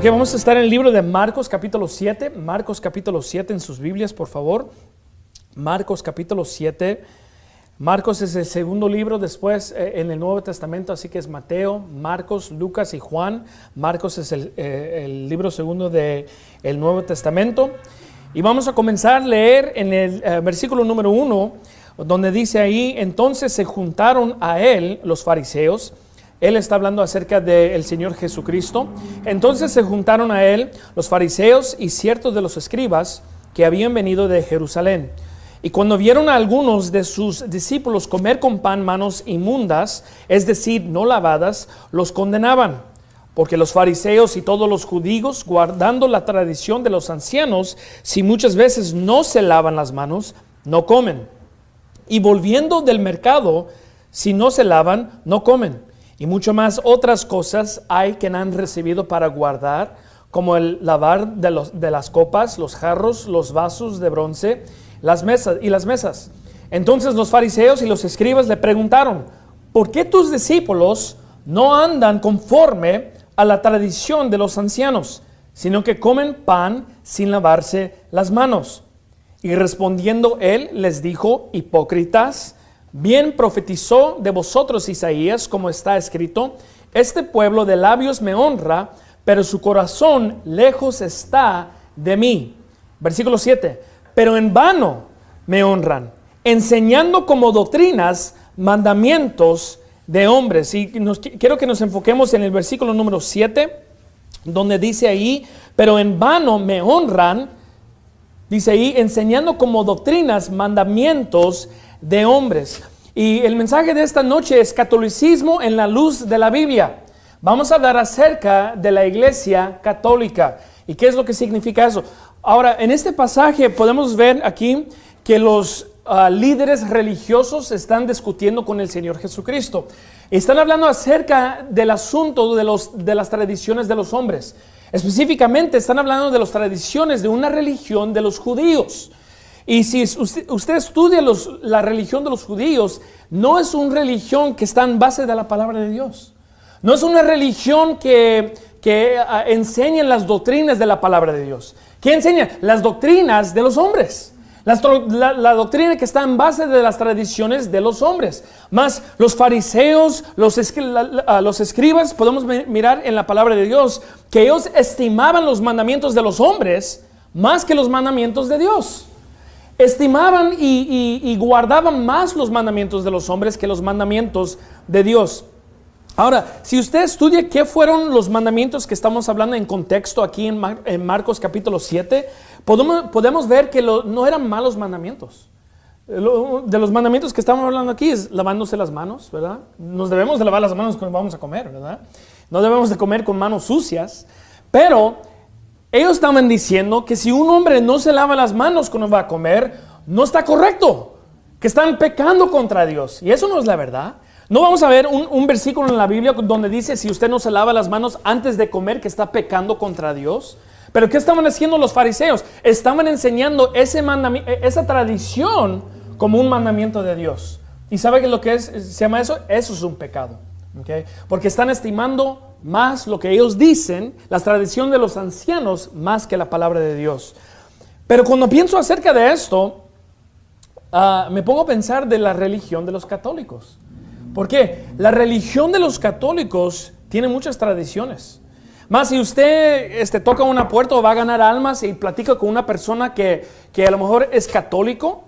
Ok, vamos a estar en el libro de Marcos capítulo 7. Marcos capítulo 7 en sus Biblias, por favor. Marcos capítulo 7. Marcos es el segundo libro después en el Nuevo Testamento, así que es Mateo, Marcos, Lucas y Juan. Marcos es el libro segundo del Nuevo Testamento. Y vamos a comenzar a leer en el versículo número 1, donde dice ahí: entonces se juntaron a él los fariseos. Él está hablando acerca del Señor Jesucristo. Entonces se juntaron a él los fariseos y ciertos de los escribas que habían venido de Jerusalén. Y cuando vieron a algunos de sus discípulos comer con pan manos inmundas, es decir, no lavadas, los condenaban. Porque los fariseos y todos los judíos, guardando la tradición de los ancianos, si muchas veces no se lavan las manos, no comen. Y volviendo del mercado, si no se lavan, no comen. Y mucho más otras cosas hay que han recibido para guardar, como el lavar de las copas, los jarros, los vasos de bronce, las mesas. Entonces los fariseos y los escribas le preguntaron: ¿por qué tus discípulos no andan conforme a la tradición de los ancianos, sino que comen pan sin lavarse las manos? Y respondiendo él les dijo: hipócritas, bien profetizó de vosotros Isaías, como está escrito: este pueblo de labios me honra, pero su corazón lejos está de mí. Versículo 7. Pero en vano me honran, enseñando como doctrinas mandamientos de hombres. Y quiero que nos enfoquemos en el versículo número 7, donde dice ahí: pero en vano me honran, dice ahí, enseñando como doctrinas mandamientos de hombres. Y el mensaje de esta noche es catolicismo en la luz de la Biblia. Vamos a hablar acerca de la iglesia católica y qué es lo que significa eso. Ahora, en este pasaje podemos ver aquí que los líderes religiosos están discutiendo con el Señor Jesucristo. Están hablando acerca del asunto de las tradiciones de los hombres. Específicamente están hablando de las tradiciones de una religión de los judíos. Y si usted estudia la religión de los judíos, no es una religión que está en base de la palabra de Dios. No es una religión que enseña las doctrinas de la palabra de Dios. ¿Qué enseña? Las doctrinas de los hombres. La doctrina que está en base de las tradiciones de los hombres. Más los fariseos, los escribas, podemos mirar en la palabra de Dios que ellos estimaban los mandamientos de los hombres más que los mandamientos de Dios. Estimaban y guardaban más los mandamientos de los hombres que los mandamientos de Dios. Ahora, si usted estudia qué fueron los mandamientos que estamos hablando en contexto aquí en Marcos capítulo 7, podemos ver que no eran malos mandamientos. De los mandamientos que estamos hablando aquí es lavándose las manos, ¿verdad? Nos debemos de lavar las manos cuando vamos a comer, ¿verdad? No debemos de comer con manos sucias, pero ellos estaban diciendo que si un hombre no se lava las manos cuando va a comer, no está correcto, que están pecando contra Dios. Y eso no es la verdad. No vamos a ver un versículo en la Biblia donde dice: si usted no se lava las manos antes de comer, que está pecando contra Dios. Pero ¿qué estaban haciendo los fariseos? Estaban enseñando esa tradición como un mandamiento de Dios. ¿Y sabe lo que se llama eso? Eso es un pecado. ¿Okay? Porque están estimando más lo que ellos dicen, la tradición de los ancianos, más que la palabra de Dios. Pero cuando pienso acerca de esto, me pongo a pensar de la religión de los católicos. ¿Por qué? La religión de los católicos tiene muchas tradiciones. Más si usted toca una puerta o va a ganar almas y platica con una persona que a lo mejor es católico,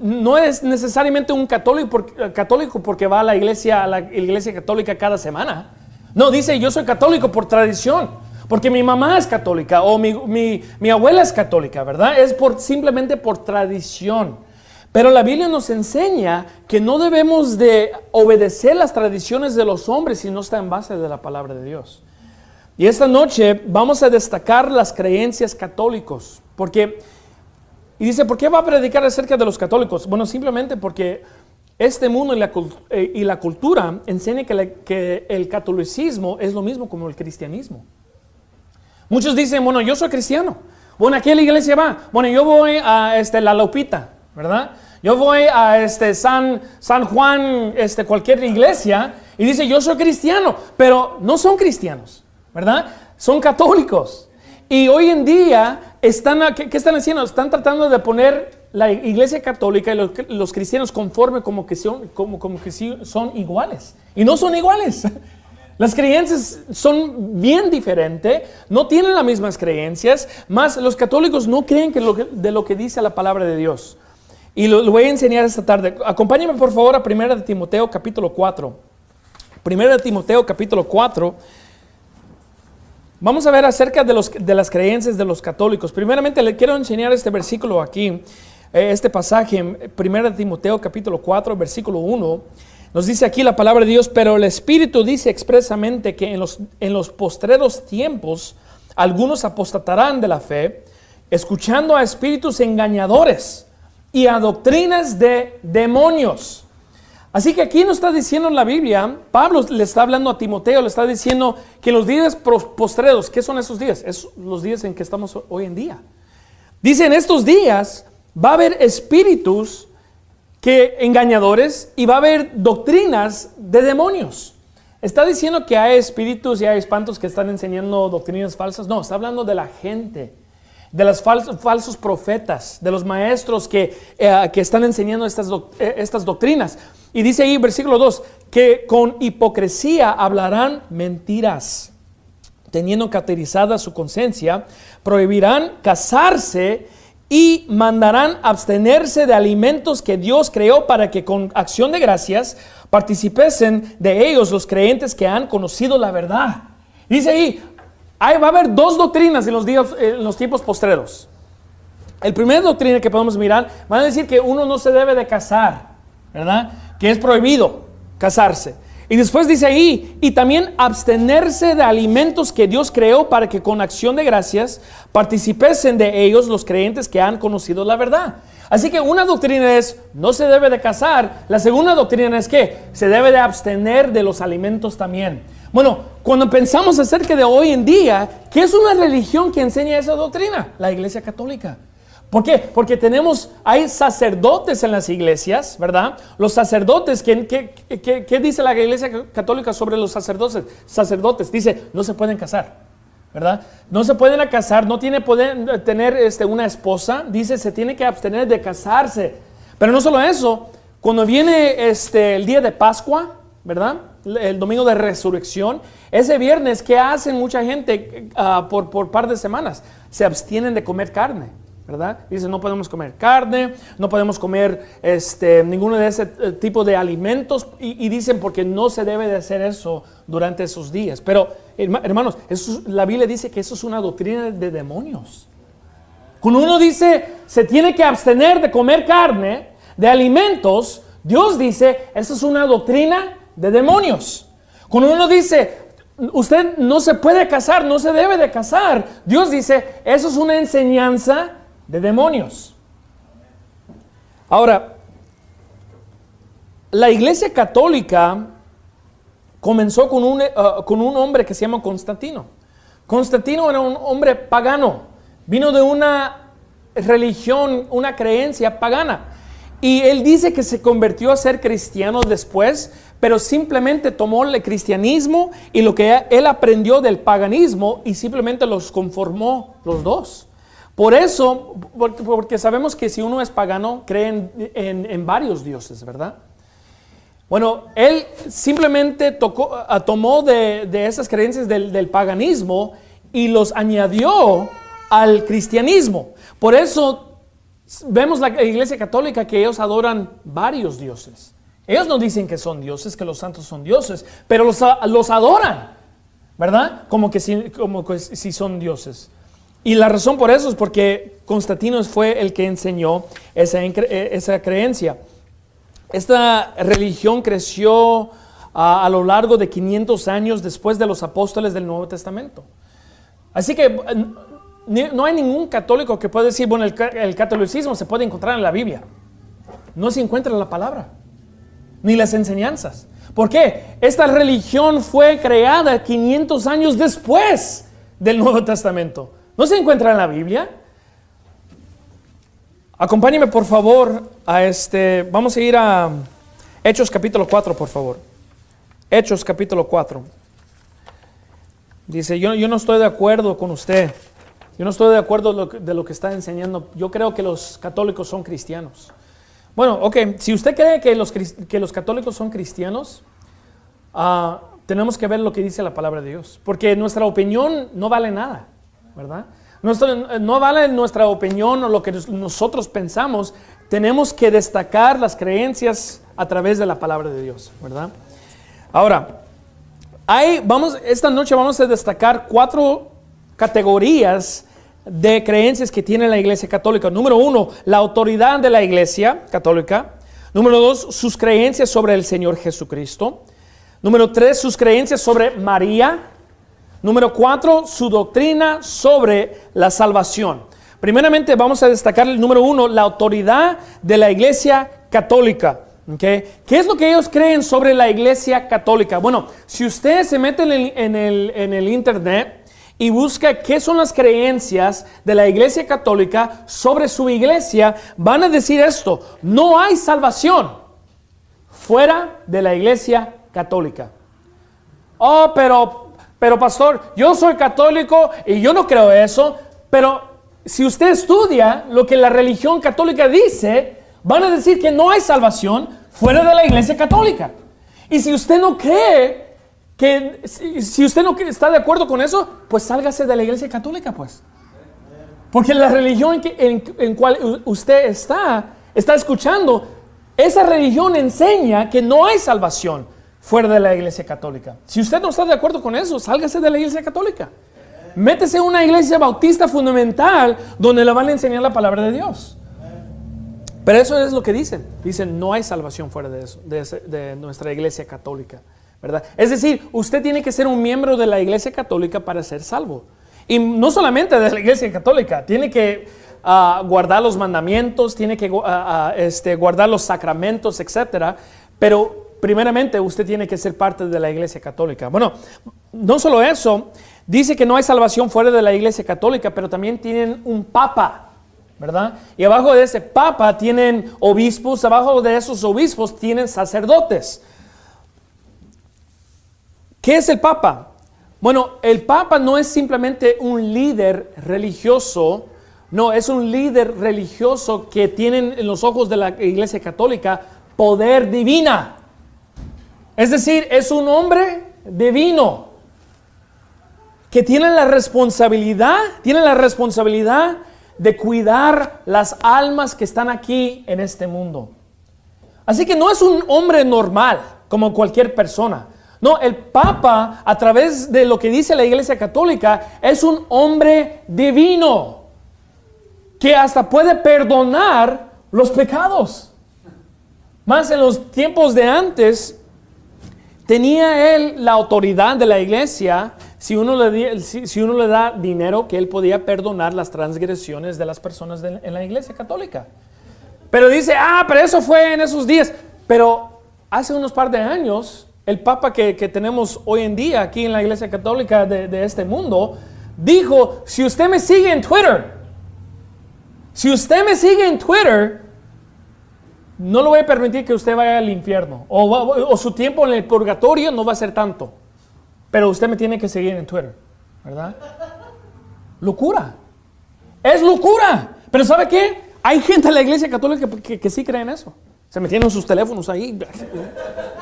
no es necesariamente un católico porque va a la iglesia católica cada semana. No, dice: yo soy católico por tradición, porque mi mamá es católica o mi abuela es católica, ¿verdad? Es simplemente por tradición. Pero la Biblia nos enseña que no debemos de obedecer las tradiciones de los hombres si no está en base de la palabra de Dios. Y esta noche vamos a destacar las creencias católicos. Y dice: ¿por qué va a predicar acerca de los católicos? Bueno, simplemente porque este mundo y la cultura enseña que el catolicismo es lo mismo como el cristianismo. Muchos dicen: bueno, yo soy cristiano. Bueno, ¿a qué iglesia va? Bueno, yo voy a la Lupita, ¿verdad? Yo voy a San Juan, cualquier iglesia, y dice: yo soy cristiano, pero no son cristianos, ¿verdad? son católicos. Y hoy en día, ¿qué están haciendo? Están tratando de poner la iglesia católica y los cristianos conforme como que son iguales. Y no son iguales. Las creencias son bien diferentes, no tienen las mismas creencias, más los católicos no creen de lo que dice la palabra de Dios. Y lo voy a enseñar esta tarde. Acompáñenme por favor a 1 de Timoteo capítulo 4. 1 de Timoteo capítulo 4. Vamos a ver acerca de las creencias de los católicos. Primeramente le quiero enseñar este versículo aquí, este pasaje en 1 de Timoteo capítulo 4, versículo 1. Nos dice aquí la palabra de Dios: pero el Espíritu dice expresamente que en los postreros tiempos algunos apostatarán de la fe, escuchando a espíritus engañadores y a doctrinas de demonios. Así que aquí nos está diciendo en la Biblia, Pablo le está hablando a Timoteo, le está diciendo que en los días postreros, ¿qué son esos días? Es los días en que estamos hoy en día. Dice, en estos días va a haber espíritus engañadores y va a haber doctrinas de demonios. ¿Está diciendo que hay espíritus y hay espantos que están enseñando doctrinas falsas? No, está hablando de la gente, de los falsos profetas, de los maestros que están enseñando estas doctrinas. Y dice ahí, versículo 2, que con hipocresía hablarán mentiras, teniendo cauterizada su conciencia, prohibirán casarse y mandarán abstenerse de alimentos que Dios creó para que con acción de gracias participesen de ellos los creyentes que han conocido la verdad. Dice ahí, va a haber dos doctrinas en los tiempos postreros. El primer doctrina que podemos mirar, van a decir que uno no se debe de casar, ¿verdad? Que es prohibido casarse. Y después dice ahí, y también abstenerse de alimentos que Dios creó para que con acción de gracias participesen de ellos los creyentes que han conocido la verdad. Así que una doctrina es, no se debe de casar. La segunda doctrina es que se debe de abstener de los alimentos también. Bueno, cuando pensamos acerca de hoy en día, ¿qué es una religión que enseña esa doctrina? La Iglesia Católica. ¿Por qué? Porque hay sacerdotes en las iglesias, ¿verdad? Los sacerdotes, ¿qué dice la Iglesia Católica sobre los sacerdotes? Dice, no se pueden casar, ¿verdad? No se pueden casar, no pueden tener una esposa. Dice, se tiene que abstener de casarse. Pero no solo eso, cuando viene el día de Pascua, ¿verdad? El domingo de resurrección, ese viernes, ¿qué hacen mucha gente por par de semanas? Se abstienen de comer carne, ¿verdad? Dicen, no podemos comer carne, no podemos comer ninguno de ese tipo de alimentos, y dicen porque no se debe de hacer eso durante esos días. Pero, hermanos, la Biblia dice que eso es una doctrina de demonios. Cuando uno dice, se tiene que abstener de comer carne, de alimentos, Dios dice, eso es una doctrina de demonios. Cuando uno dice, usted no se puede casar, no se debe de casar, Dios dice, eso es una enseñanza de demonios. Ahora, la Iglesia Católica comenzó con un hombre que se llama Constantino. Constantino era un hombre pagano, vino de una religión, una creencia pagana. Y él dice que se convirtió a ser cristiano después, pero simplemente tomó el cristianismo y lo que él aprendió del paganismo y simplemente los conformó los dos. Por eso, porque sabemos que si uno es pagano, cree en varios dioses, ¿verdad? Bueno, él simplemente tomó de esas creencias del paganismo y los añadió al cristianismo. Por eso vemos la Iglesia Católica que ellos adoran varios dioses. Ellos no dicen que son dioses, que los santos son dioses, pero los adoran, ¿verdad? Como que si son dioses. Y la razón por eso es porque Constantino fue el que enseñó esa creencia. Esta religión creció a lo largo de 500 años después de los apóstoles del Nuevo Testamento. Así que no hay ningún católico que pueda decir, bueno, el catolicismo se puede encontrar en la Biblia. No se encuentra en la palabra, ni las enseñanzas. ¿Por qué? Esta religión fue creada 500 años después del Nuevo Testamento. ¿No se encuentra en la Biblia? Acompáñeme por favor vamos a ir a Hechos capítulo 4, por favor. Hechos capítulo 4. Dice, yo no estoy de acuerdo con usted. Yo no estoy de acuerdo de lo que está enseñando. Yo creo que los católicos son cristianos. Bueno, ok, si usted cree que los católicos son cristianos, tenemos que ver lo que dice la palabra de Dios. Porque nuestra opinión no vale nada, ¿verdad? No vale nuestra opinión o lo que nosotros pensamos. Tenemos que destacar las creencias a través de la palabra de Dios, ¿verdad? Ahora, esta noche vamos a destacar 4 categorías de creencias que tiene la Iglesia Católica. Número 1, la autoridad de la Iglesia Católica. Número 2, sus creencias sobre el Señor Jesucristo. Número 3, sus creencias sobre María. Número 4, su doctrina sobre la salvación. Primeramente vamos a destacar el número 1, la autoridad de la Iglesia Católica. ¿Okay? ¿Qué es lo que ellos creen sobre la Iglesia Católica? Bueno, si usted se mete en el internet y busca qué son las creencias de la Iglesia Católica sobre su iglesia, van a decir esto: no hay salvación fuera de la Iglesia Católica. Oh, pero pastor, yo soy católico y yo no creo eso. Pero si usted estudia lo que la religión católica dice, van a decir que no hay salvación fuera de la Iglesia Católica. Y si usted no cree si usted no está de acuerdo con eso, pues sálgase de la Iglesia Católica, pues. Porque la religión en cual usted está escuchando, esa religión enseña que no hay salvación fuera de la Iglesia Católica. Si usted no está de acuerdo con eso, sálgase de la Iglesia Católica. Métese en una iglesia bautista fundamental donde le van a enseñar la palabra de Dios. Pero eso es lo que dicen. Dicen, no hay salvación fuera de eso, de nuestra Iglesia Católica, ¿verdad? Es decir, usted tiene que ser un miembro de la Iglesia Católica para ser salvo. Y no solamente de la Iglesia Católica, tiene que guardar los mandamientos, tiene que guardar los sacramentos, etc. Pero primeramente usted tiene que ser parte de la Iglesia Católica. Bueno, no solo eso, dice que no hay salvación fuera de la Iglesia Católica, pero también tienen un papa, ¿verdad? Y abajo de ese papa tienen obispos, abajo de esos obispos tienen sacerdotes. ¿Qué es el papa? Bueno, el papa no es simplemente un líder religioso, no, es un líder religioso que tiene en los ojos de la Iglesia Católica poder divina. Es decir, es un hombre divino que tiene la responsabilidad de cuidar las almas que están aquí en este mundo. Así que no es un hombre normal como cualquier persona. No, el Papa, a través de lo que dice la Iglesia Católica, es un hombre divino que hasta puede perdonar los pecados. Más en los tiempos de antes, tenía él la autoridad de la iglesia. Si uno le da dinero, que él podía perdonar las transgresiones de las personas en la Iglesia Católica. Pero dice, pero eso fue en esos días. Pero hace unos par de años, el Papa que tenemos hoy en día aquí en la Iglesia Católica de este mundo, dijo, si usted me sigue en Twitter, no le voy a permitir que usted vaya al infierno. O su tiempo en el purgatorio no va a ser tanto. Pero usted me tiene que seguir en Twitter, ¿verdad? Locura. Es locura. Pero ¿sabe qué? Hay gente en la Iglesia Católica que sí cree en eso. Se metieron sus teléfonos ahí.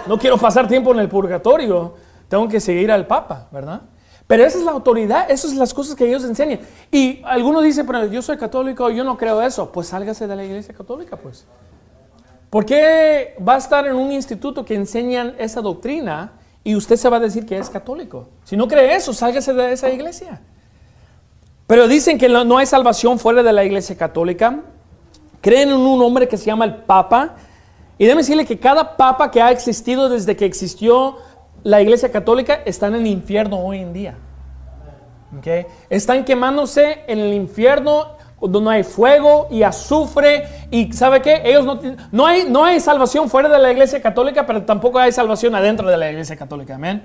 No quiero pasar tiempo en el purgatorio. Tengo que seguir al Papa, ¿verdad? Pero esa es la autoridad. Esas son las cosas que ellos enseñan. Y algunos dicen, pero yo soy católico, yo no creo eso. Pues sálgase de la Iglesia Católica, pues. ¿Por qué va a estar en un instituto que enseñan esa doctrina y usted se va a decir que es católico? Si no cree eso, sálgase de esa iglesia. Pero dicen que no hay salvación fuera de la Iglesia Católica. Creen en un hombre que se llama el Papa. Y déjeme decirle que cada Papa que ha existido desde que existió la Iglesia Católica están en el infierno hoy en día. ¿Okay? Están quemándose en el infierno donde no hay fuego y azufre. Y ¿sabe qué? Ellos no hay salvación fuera de la Iglesia Católica, pero tampoco hay salvación adentro de la Iglesia Católica. Amén.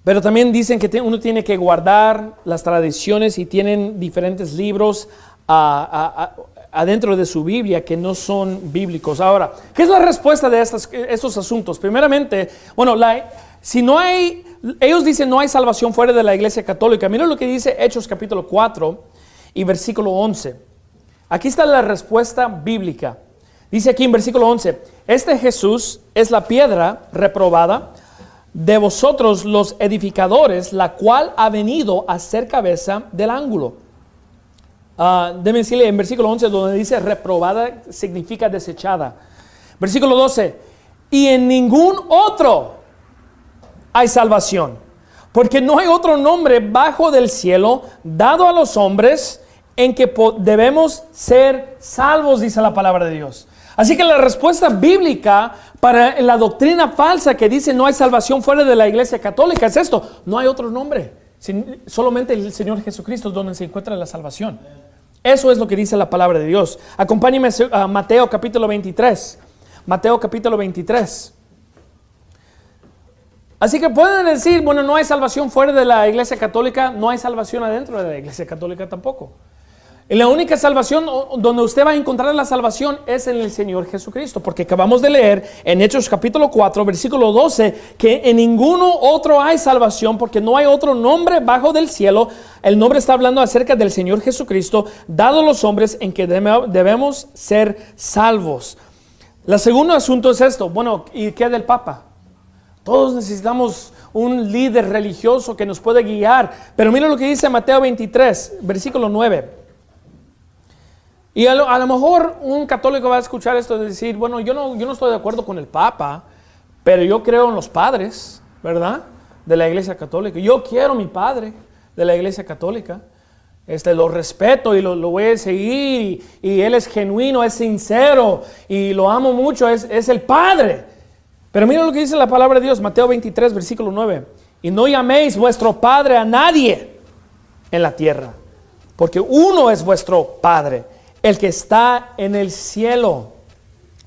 Pero también dicen que uno tiene que guardar las tradiciones y tienen diferentes libros adentro de su Biblia que no son bíblicos. Ahora, ¿qué es la respuesta de estos asuntos? Primeramente, bueno, si no hay ellos dicen no hay salvación fuera de la iglesia católica. Mira lo que dice Hechos capítulo 4 y versículo 11. Aquí está la respuesta bíblica. Dice aquí en versículo 11, este Jesús es la piedra reprobada de vosotros los edificadores, la cual ha venido a ser cabeza del ángulo. Déjenme decirle en versículo 11 donde dice reprobada significa desechada. Versículo 12, y en ningún otro hay salvación, porque no hay otro nombre bajo del cielo dado a los hombres en que debemos ser salvos, dice la palabra de Dios. Así que la respuesta bíblica para la doctrina falsa que dice no hay salvación fuera de la iglesia católica es esto: no hay otro nombre, solamente el Señor Jesucristo es donde se encuentra la salvación. Eso es lo que dice la palabra de Dios. Acompáñenme a Mateo capítulo 23. Mateo capítulo 23. Así que pueden decir, bueno, no hay salvación fuera de la iglesia católica, no hay salvación adentro de la iglesia católica tampoco. Y la única salvación donde usted va a encontrar la salvación es en el Señor Jesucristo, porque acabamos de leer en Hechos capítulo 4, versículo 12, que en ninguno otro hay salvación, porque no hay otro nombre bajo del cielo. El nombre está hablando acerca del Señor Jesucristo, dado a los hombres en que debemos ser salvos. El segundo asunto es esto, bueno, ¿y qué del Papa? Todos necesitamos un líder religioso que nos pueda guiar, pero mira lo que dice Mateo 23, versículo 9. Y a lo mejor un católico va a escuchar esto y decir, bueno, yo no estoy de acuerdo con el Papa, pero yo creo en los padres, ¿verdad? De la iglesia católica. Yo quiero a mi padre de la iglesia católica. Lo respeto y lo voy a seguir. Y él es genuino, es sincero y lo amo mucho, es el Padre. Pero mira lo que dice la palabra de Dios, Mateo 23, versículo 9. Y no llaméis vuestro Padre a nadie en la tierra, porque uno es vuestro Padre, el que está en el cielo.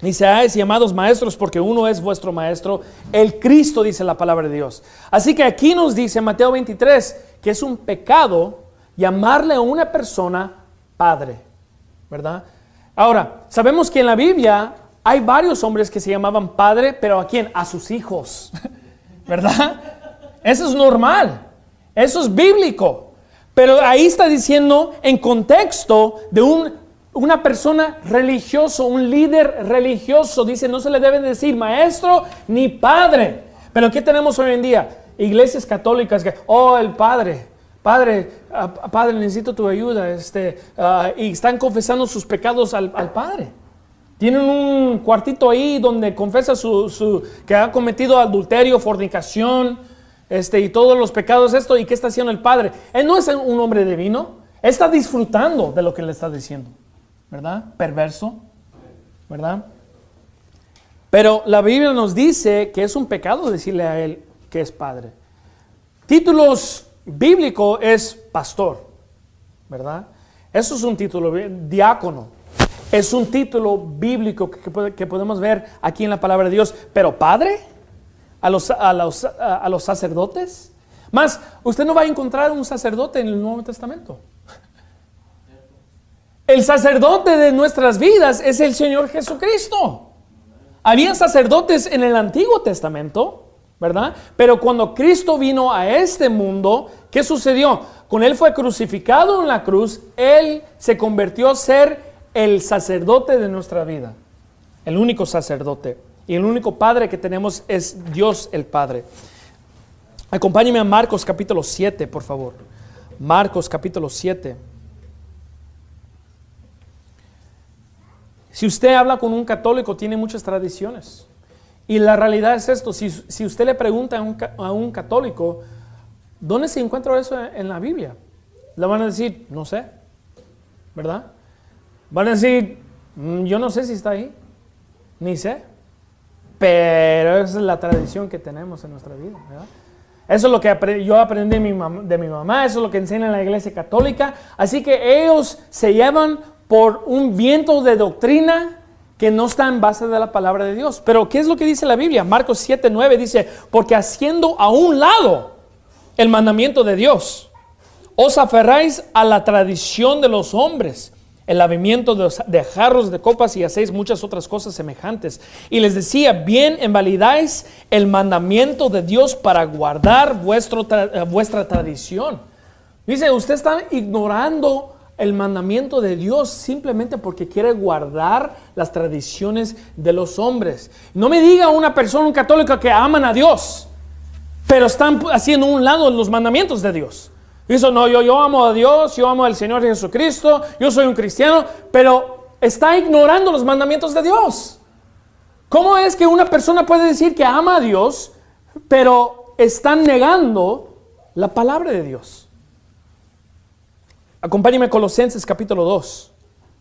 Ni seáis llamados maestros, porque uno es vuestro maestro, el Cristo, dice la palabra de Dios. Así que aquí nos dice Mateo 23 que es un pecado llamarle a una persona padre, ¿verdad? Ahora, sabemos que en la Biblia hay varios hombres que se llamaban padre, pero ¿a quién? A sus hijos, ¿verdad? Eso es normal, eso es bíblico. Pero ahí está diciendo en contexto de una persona religioso, un líder religioso. Dice, no se le debe decir maestro ni padre. Pero ¿qué tenemos hoy en día? Iglesias católicas que, el padre, necesito tu ayuda. Y están confesando sus pecados al padre. Tienen un cuartito ahí donde confesa que ha cometido adulterio, fornicación, y todos los pecados ¿Y qué está haciendo el padre? Él no es un hombre divino. Él está disfrutando de lo que le está diciendo, ¿verdad? Perverso, ¿verdad? Pero la Biblia nos dice que es un pecado decirle a él que es padre. Títulos bíblicos es pastor, ¿verdad? Eso es un título, diácono. Es un título bíblico que podemos ver aquí en la palabra de Dios. Pero padre, a los sacerdotes. Más, usted no va a encontrar un sacerdote en el Nuevo Testamento. El sacerdote de nuestras vidas es el Señor Jesucristo. Había sacerdotes en el Antiguo Testamento, ¿verdad? Pero cuando Cristo vino a este mundo, ¿qué sucedió? Con Él fue crucificado en la cruz. Él se convirtió a ser el sacerdote de nuestra vida. El único sacerdote. Y el único Padre que tenemos es Dios el Padre. Acompáñeme a Marcos capítulo 7, por favor. Marcos capítulo 7. Si usted habla con un católico, tiene muchas tradiciones. Y la realidad es esto: si usted le pregunta a un católico, ¿dónde se encuentra eso en la Biblia? Le van a decir, no sé, ¿verdad? Van a decir, yo no sé si está ahí, ni sé. Pero esa es la tradición que tenemos en nuestra vida, ¿verdad? Eso es lo que yo aprendí de mi mamá, eso es lo que enseña en la iglesia católica. Así que ellos se llevan por un viento de doctrina que no está en base de la palabra de Dios. Pero ¿qué es lo que dice la Biblia? Marcos 7:9 dice, porque haciendo a un lado el mandamiento de Dios, os aferráis a la tradición de los hombres el lavamiento de jarros, de copas, y hacéis muchas otras cosas semejantes. Y les decía, bien invalidáis el mandamiento de Dios para guardar vuestra tradición. Dice, usted está ignorando el mandamiento de Dios simplemente porque quiere guardar las tradiciones de los hombres. No me diga una persona, un católico, que aman a Dios, pero están haciendo un lado los mandamientos de Dios. Dice, no, yo amo a Dios, yo amo al Señor Jesucristo, yo soy un cristiano, pero está ignorando los mandamientos de Dios. ¿Cómo es que una persona puede decir que ama a Dios, pero están negando la palabra de Dios? Acompáñeme a Colosenses capítulo 2.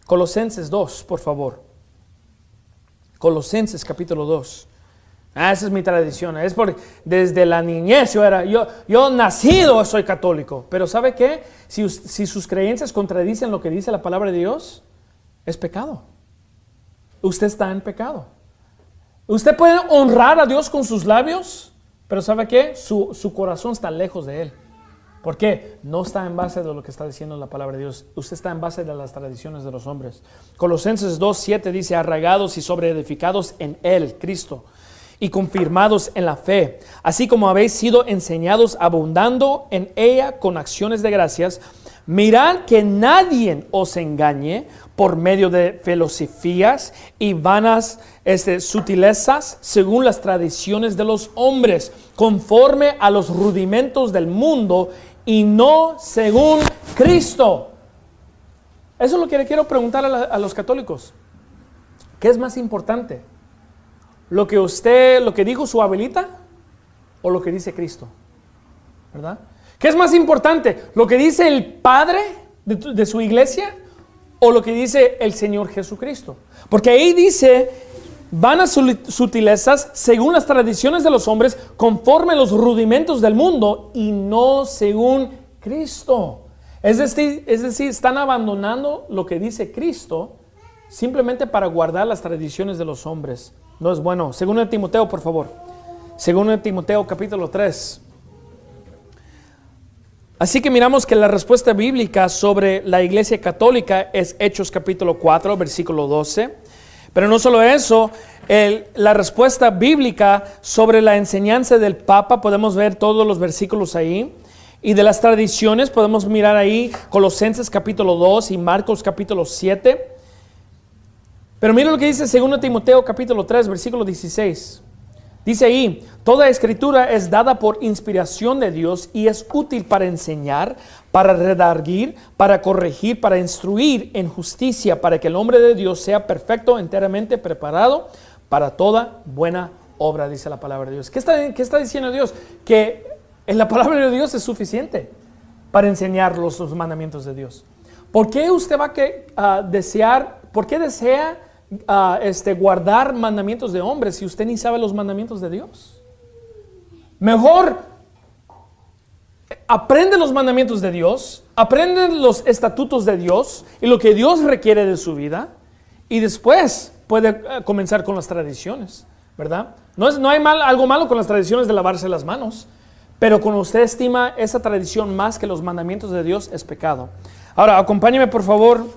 Colosenses 2, por favor. Colosenses capítulo 2. Esa es mi tradición. Es porque desde la niñez yo nacido soy católico. Pero ¿sabe qué? Si sus creencias contradicen lo que dice la palabra de Dios, es pecado. Usted está en pecado. Usted puede honrar a Dios con sus labios, pero ¿sabe qué? Su corazón está lejos de Él. ¿Por qué? No está en base de lo que está diciendo la palabra de Dios. Usted está en base de las tradiciones de los hombres. Colosenses 2:7 dice, arraigados y sobreedificados en Él, Cristo, y confirmados en la fe, así como habéis sido enseñados, abundando en ella con acciones de gracias. Mirad que nadie os engañe por medio de filosofías y vanas sutilezas, según las tradiciones de los hombres, conforme a los rudimentos del mundo y no según Cristo. Eso es lo que le quiero preguntar a los católicos. ¿Qué es más importante? ¿Lo que dijo su abuelita o lo que dice Cristo? ¿Verdad? ¿Qué es más importante? ¿Lo que dice el padre de su iglesia o lo que dice el Señor Jesucristo? Porque ahí dice, vanas sutilezas según las tradiciones de los hombres, conforme a los rudimentos del mundo y no según Cristo. Es decir, están abandonando lo que dice Cristo simplemente para guardar las tradiciones de los hombres. No es bueno. Segundo de Timoteo, por favor. Segundo de Timoteo, capítulo 3. Así que miramos que la respuesta bíblica sobre la iglesia católica es Hechos capítulo 4, versículo 12. Pero no solo eso, la respuesta bíblica sobre la enseñanza del Papa, podemos ver todos los versículos ahí. Y de las tradiciones podemos mirar ahí Colosenses capítulo 2 y Marcos capítulo 7. Pero mira lo que dice 2 Timoteo capítulo 3, versículo 16. Dice ahí, toda escritura es dada por inspiración de Dios y es útil para enseñar, para redarguir, para corregir, para instruir en justicia, para que el hombre de Dios sea perfecto, enteramente preparado para toda buena obra, dice la palabra de Dios. ¿Qué está diciendo Dios? Que en la palabra de Dios es suficiente para enseñar los mandamientos de Dios. ¿Por qué usted va a desear, por qué desea guardar mandamientos de hombres si usted ni sabe los mandamientos de Dios? Mejor aprende los mandamientos de Dios, aprende los estatutos de Dios y lo que Dios requiere de su vida, y después puede comenzar con las tradiciones, ¿verdad? No hay algo malo con las tradiciones de lavarse las manos, pero cuando usted estima esa tradición más que los mandamientos de Dios, es pecado. Ahora, acompáñeme por favor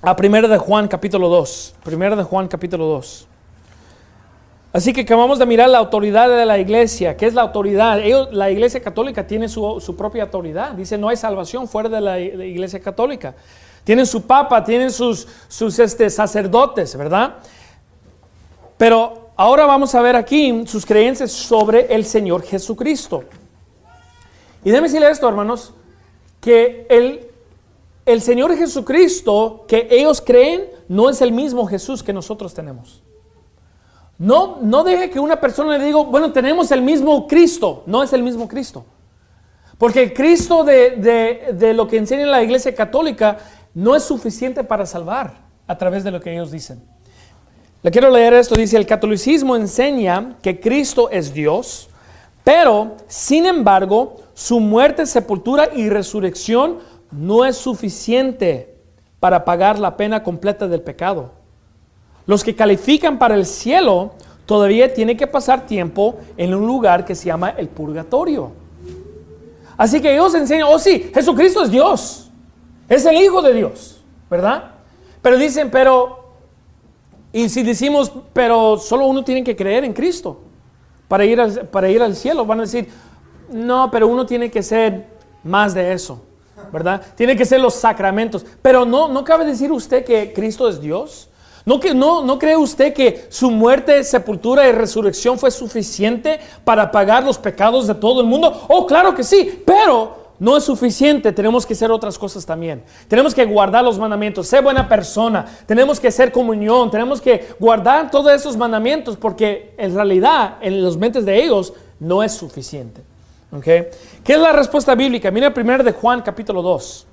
a 1 de Juan capítulo 2. 1 de Juan capítulo 2. Así que acabamos de mirar la autoridad de la iglesia. ¿Qué es la autoridad? La iglesia católica tiene su propia autoridad. Dice, no hay salvación fuera de la iglesia católica. Tienen su papa, tienen sus sacerdotes, ¿verdad? Pero ahora vamos a ver aquí sus creencias sobre el Señor Jesucristo. Y déjenme decirle esto, hermanos, que el Señor Jesucristo que ellos creen no es el mismo Jesús que nosotros tenemos. No deje que una persona le diga, bueno, tenemos el mismo Cristo. No es el mismo Cristo. Porque el Cristo de lo que enseña la iglesia católica no es suficiente para salvar a través de lo que ellos dicen. Le quiero leer esto. Dice, el catolicismo enseña que Cristo es Dios, pero sin embargo su muerte, sepultura y resurrección no es suficiente para pagar la pena completa del pecado. Los que califican para el cielo todavía tienen que pasar tiempo en un lugar que se llama el purgatorio. Así que ellos enseñan, oh sí, Jesucristo es Dios, es el Hijo de Dios. ¿verdad? Pero dicen, y si decimos, pero solo uno tiene que creer en Cristo para ir al cielo, van a decir, no, pero uno tiene que ser más de eso, ¿verdad? Tiene que ser los sacramentos. Pero no cabe decir usted que Cristo es Dios. ¿No cree usted que su muerte, sepultura y resurrección fue suficiente para pagar los pecados de todo el mundo? Oh, claro que sí, pero no es suficiente. Tenemos que hacer otras cosas también. Tenemos que guardar los mandamientos, ser buena persona, tenemos que hacer comunión, tenemos que guardar todos esos mandamientos, porque en realidad en las mentes de ellos no es suficiente. ¿Okay? ¿Qué es la respuesta bíblica? Mira primero de Juan capítulo 2.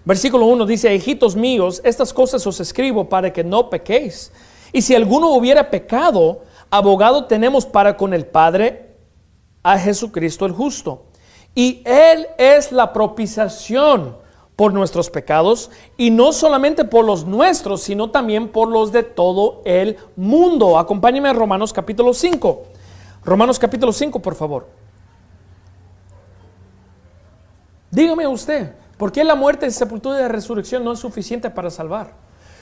Versículo 1 dice, hijitos míos, estas cosas os escribo para que no pequéis. Y si alguno hubiera pecado, abogado tenemos para con el Padre, a Jesucristo el justo. Y Él es la propiciación por nuestros pecados, y no solamente por los nuestros, sino también por los de todo el mundo. Acompáñenme a Romanos capítulo 5. Romanos capítulo 5, por favor. Dígame usted, ¿por qué la muerte, sepultura y resurrección no es suficiente para salvar?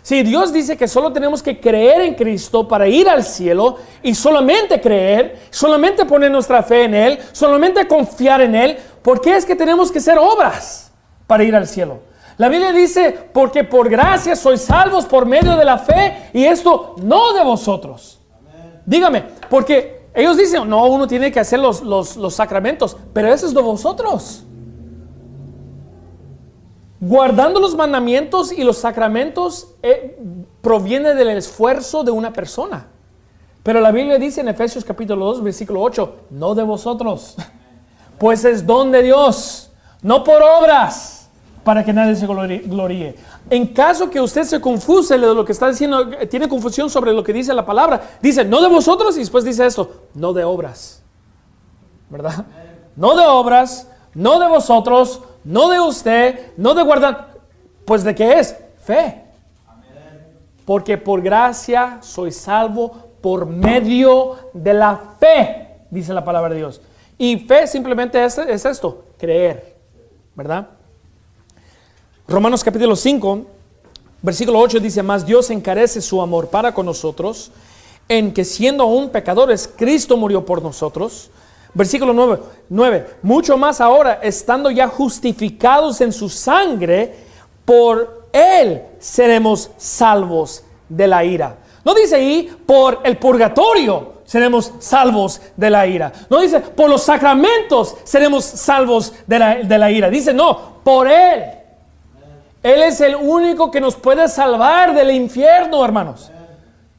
Si Dios dice que solo tenemos que creer en Cristo para ir al cielo, y solamente creer, solamente poner nuestra fe en Él, solamente confiar en Él, ¿por qué es que tenemos que hacer obras para ir al cielo? La Biblia dice, porque por gracia sois salvos por medio de la fe, y esto no de vosotros. Amén. Dígame, porque ellos dicen, no, uno tiene que hacer los sacramentos, pero eso es de vosotros. Guardando los mandamientos y los sacramentos proviene del esfuerzo de una persona. Pero la Biblia dice en Efesios capítulo 2, versículo 8, no de vosotros, pues es don de Dios, no por obras, para que nadie se gloríe. En caso que usted se confuse de lo que está diciendo, tiene confusión sobre lo que dice la palabra, dice no de vosotros y después dice esto, no de obras, ¿verdad? No de obras, no de vosotros, no de usted, no de guardar. Pues ¿de qué es? Fe. Porque por gracia soy salvo por medio de la fe, dice la palabra de Dios. Y fe simplemente es esto, creer, ¿verdad? Romanos capítulo 5, versículo 8 dice, mas Dios encarece su amor para con nosotros, en que siendo aún pecadores, Cristo murió por nosotros. Versículo 9, mucho más ahora, estando ya justificados en su sangre, por Él seremos salvos de la ira. No dice ahí, por el purgatorio seremos salvos de la ira. No dice, por los sacramentos seremos salvos de la ira. Dice, no, por Él. Él es el único que nos puede salvar del infierno, hermanos.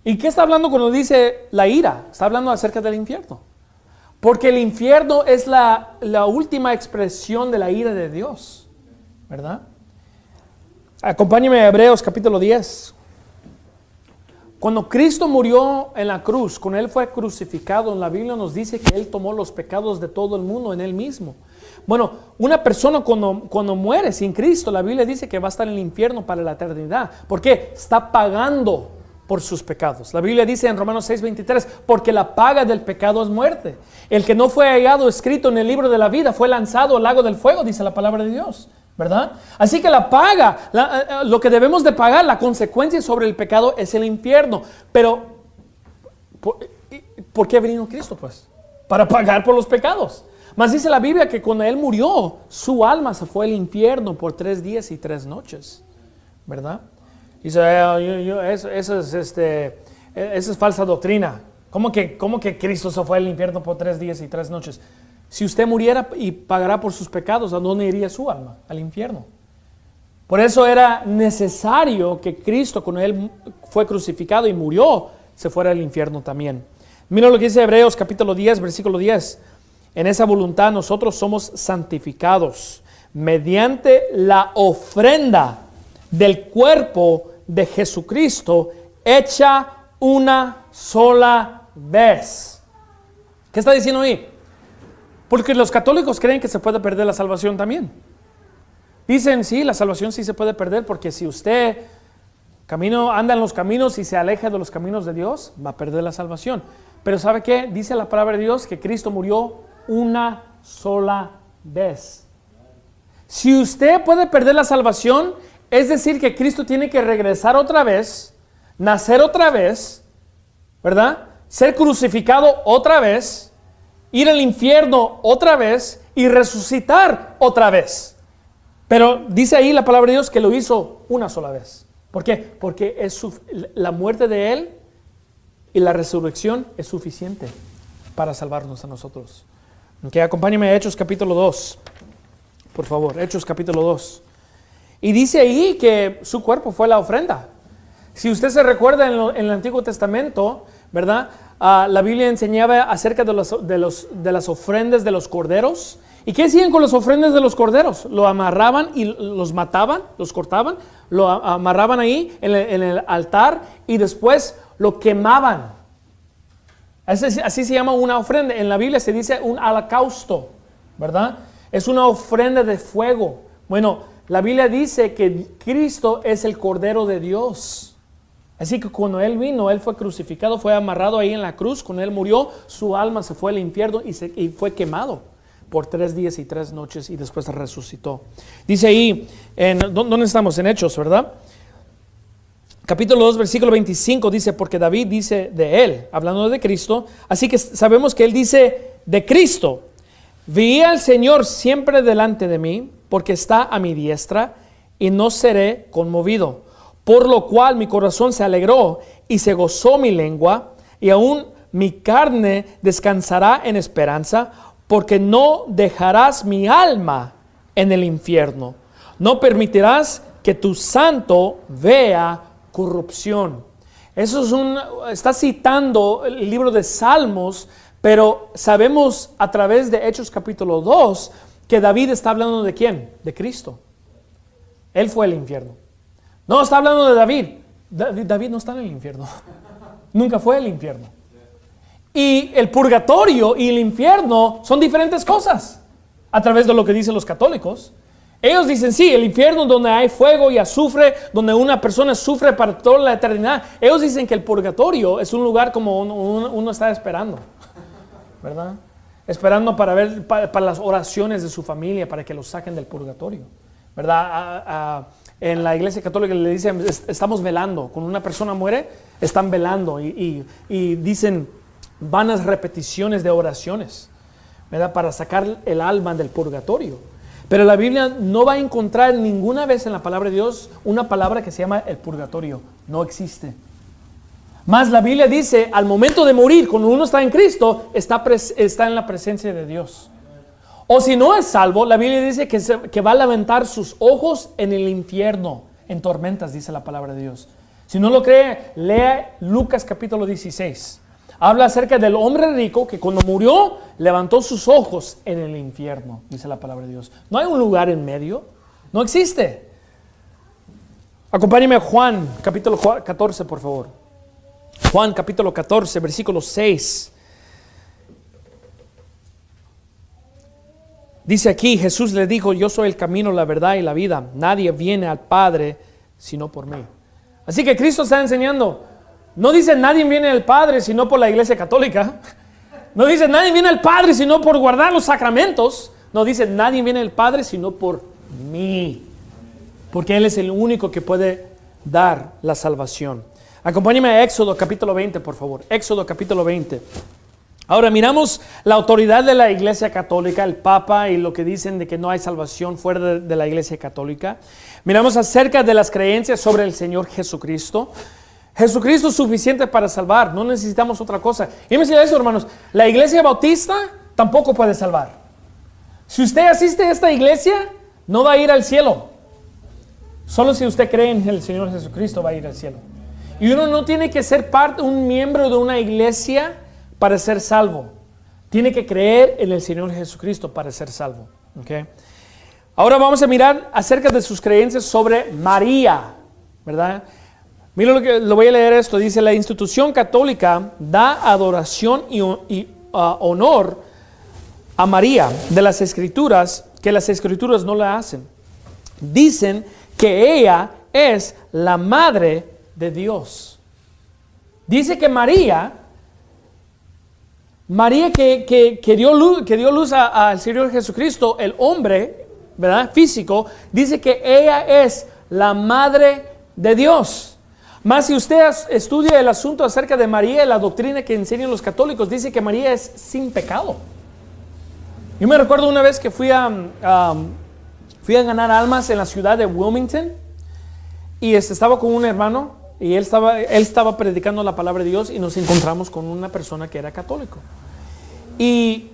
¿Y qué está hablando cuando dice la ira? Está hablando acerca del infierno. Porque el infierno es la última expresión de la ira de Dios, ¿verdad? Acompáñeme a Hebreos capítulo 10. Cuando Cristo murió en la cruz, cuando Él fue crucificado, en la Biblia nos dice que Él tomó los pecados de todo el mundo en Él mismo. Bueno, una persona cuando muere sin Cristo, la Biblia dice que va a estar en el infierno para la eternidad. ¿Por qué? Está pagando por sus pecados. La Biblia dice en Romanos 6:23, porque la paga del pecado es muerte. El que no fue hallado escrito en el libro de la vida fue lanzado al lago del fuego, dice la palabra de Dios, ¿verdad? Así que la paga, lo que debemos de pagar, la consecuencia sobre el pecado es el infierno. Pero, ¿por qué vino Cristo? Pues, para pagar por los pecados. Mas dice la Biblia que cuando Él murió, su alma se fue al infierno por 3 días y 3 noches, ¿verdad? Dice, eso es falsa doctrina. ¿Cómo que Cristo se fue al infierno por 3 días y 3 noches? Si usted muriera y pagara por sus pecados, ¿a dónde iría su alma? Al infierno. Por eso era necesario que Cristo, cuando Él fue crucificado y murió, se fuera al infierno también. Mira lo que dice Hebreos capítulo 10, versículo 10. En esa voluntad nosotros somos santificados mediante la ofrenda del cuerpo de Jesucristo hecha una sola vez. ¿Qué está diciendo ahí? Porque los católicos creen que se puede perder la salvación también. Dicen, sí, la salvación sí se puede perder porque si usted anda en los caminos y se aleja de los caminos de Dios, va a perder la salvación. Pero ¿sabe qué? Dice la palabra de Dios que Cristo murió una sola vez. Si usted puede perder la salvación, Es decir, que Cristo tiene que regresar otra vez, nacer otra vez, ¿verdad? Ser crucificado otra vez, ir al infierno otra vez y resucitar otra vez. Pero dice ahí la palabra de Dios que lo hizo una sola vez. ¿Por qué? Porque la muerte de Él y la resurrección es suficiente para salvarnos a nosotros. Okay, acompáñame a Hechos capítulo 2, por favor, Hechos capítulo 2. Y dice ahí que su cuerpo fue la ofrenda. Si usted se recuerda en el Antiguo Testamento, ¿verdad? La Biblia enseñaba acerca de las ofrendas de los corderos. ¿Y qué hacían con las ofrendas de los corderos? Lo amarraban y los mataban, los cortaban, lo amarraban ahí en el altar y después lo quemaban. Así se llama una ofrenda. En la Biblia se dice un holocausto, ¿verdad? Es una ofrenda de fuego. Bueno, la Biblia dice que Cristo es el Cordero de Dios. Así que cuando Él vino, Él fue crucificado, fue amarrado ahí en la cruz. Cuando Él murió, su alma se fue al infierno y fue quemado por 3 días y 3 noches y después resucitó. Dice ahí, ¿dónde estamos? En Hechos, ¿verdad? Capítulo 2, versículo 25 dice, porque David dice de Él, hablando de Cristo, así que sabemos que Él dice de Cristo, vi al Señor siempre delante de mí, porque está a mi diestra y no seré conmovido. Por lo cual mi corazón se alegró y se gozó mi lengua, y aún mi carne descansará en esperanza, porque no dejarás mi alma en el infierno. No permitirás que tu santo vea corrupción. Eso está citando el libro de Salmos, pero sabemos a través de Hechos capítulo 2 que David está hablando ¿de quién? De Cristo. Él fue al infierno. No está hablando de David. David no está en el infierno. Nunca fue al infierno. Y el purgatorio y el infierno son diferentes cosas. A través de lo que dicen los católicos. Ellos dicen, sí, el infierno donde hay fuego y azufre, donde una persona sufre para toda la eternidad. Ellos dicen que el purgatorio es un lugar como uno está esperando, ¿verdad? Esperando para ver para las oraciones de su familia, para que los saquen del purgatorio, ¿verdad? En la iglesia católica le dicen, estamos velando. Cuando una persona muere, están velando y dicen vanas repeticiones de oraciones, ¿verdad? Para sacar el alma del purgatorio. Pero la Biblia no va a encontrar ninguna vez en la palabra de Dios una palabra que se llama el purgatorio. No existe. Más la Biblia dice, al momento de morir, cuando uno está en Cristo, está en la presencia de Dios. O si no es salvo, la Biblia dice que va a levantar sus ojos en el infierno, en tormentas, dice la palabra de Dios. Si no lo cree, lea Lucas capítulo 16. Habla acerca del hombre rico que cuando murió levantó sus ojos en el infierno, dice la palabra de Dios. No hay un lugar en medio, no existe. Acompáñeme a Juan capítulo 14, por favor. Juan capítulo 14, versículo 6. Dice aquí, Jesús le dijo, yo soy el camino, la verdad y la vida. Nadie viene al Padre sino por mí. Así que Cristo está enseñando. No dice nadie viene al Padre sino por la iglesia católica. No dice nadie viene al Padre sino por guardar los sacramentos. No dice nadie viene al Padre sino por mí. Porque Él es el único que puede dar la salvación. Acompáñame a Éxodo capítulo 20, por favor. Éxodo capítulo 20. Ahora miramos la autoridad de la iglesia católica, el Papa y lo que dicen de que no hay salvación fuera de la iglesia católica. Miramos acerca de las creencias sobre el Señor Jesucristo. Jesucristo es suficiente para salvar, no necesitamos otra cosa. Y me decía eso, hermanos, la iglesia bautista tampoco puede salvar. Si usted asiste a esta iglesia, no va a ir al cielo. Solo si usted cree en el Señor Jesucristo va a ir al cielo. Y uno no tiene que ser un miembro de una iglesia para ser salvo. Tiene que creer en el Señor Jesucristo para ser salvo. ¿Okay? Ahora vamos a mirar acerca de sus creencias sobre María, ¿verdad? Mira lo voy a leer esto. Dice, la institución católica da adoración y honor a María de las Escrituras, que las Escrituras no la hacen. Dicen que ella es la madre de Dios. Dice que María que dio luz al Señor Jesucristo, el hombre, ¿verdad? Físico, dice que ella es la madre de Dios. Más si usted estudia el asunto acerca de María, la doctrina que enseñan los católicos, dice que María es sin pecado. Yo me recuerdo una vez que fui a ganar almas en la ciudad de Wilmington y estaba con un hermano y él estaba predicando la palabra de Dios y nos encontramos con una persona que era católico. Y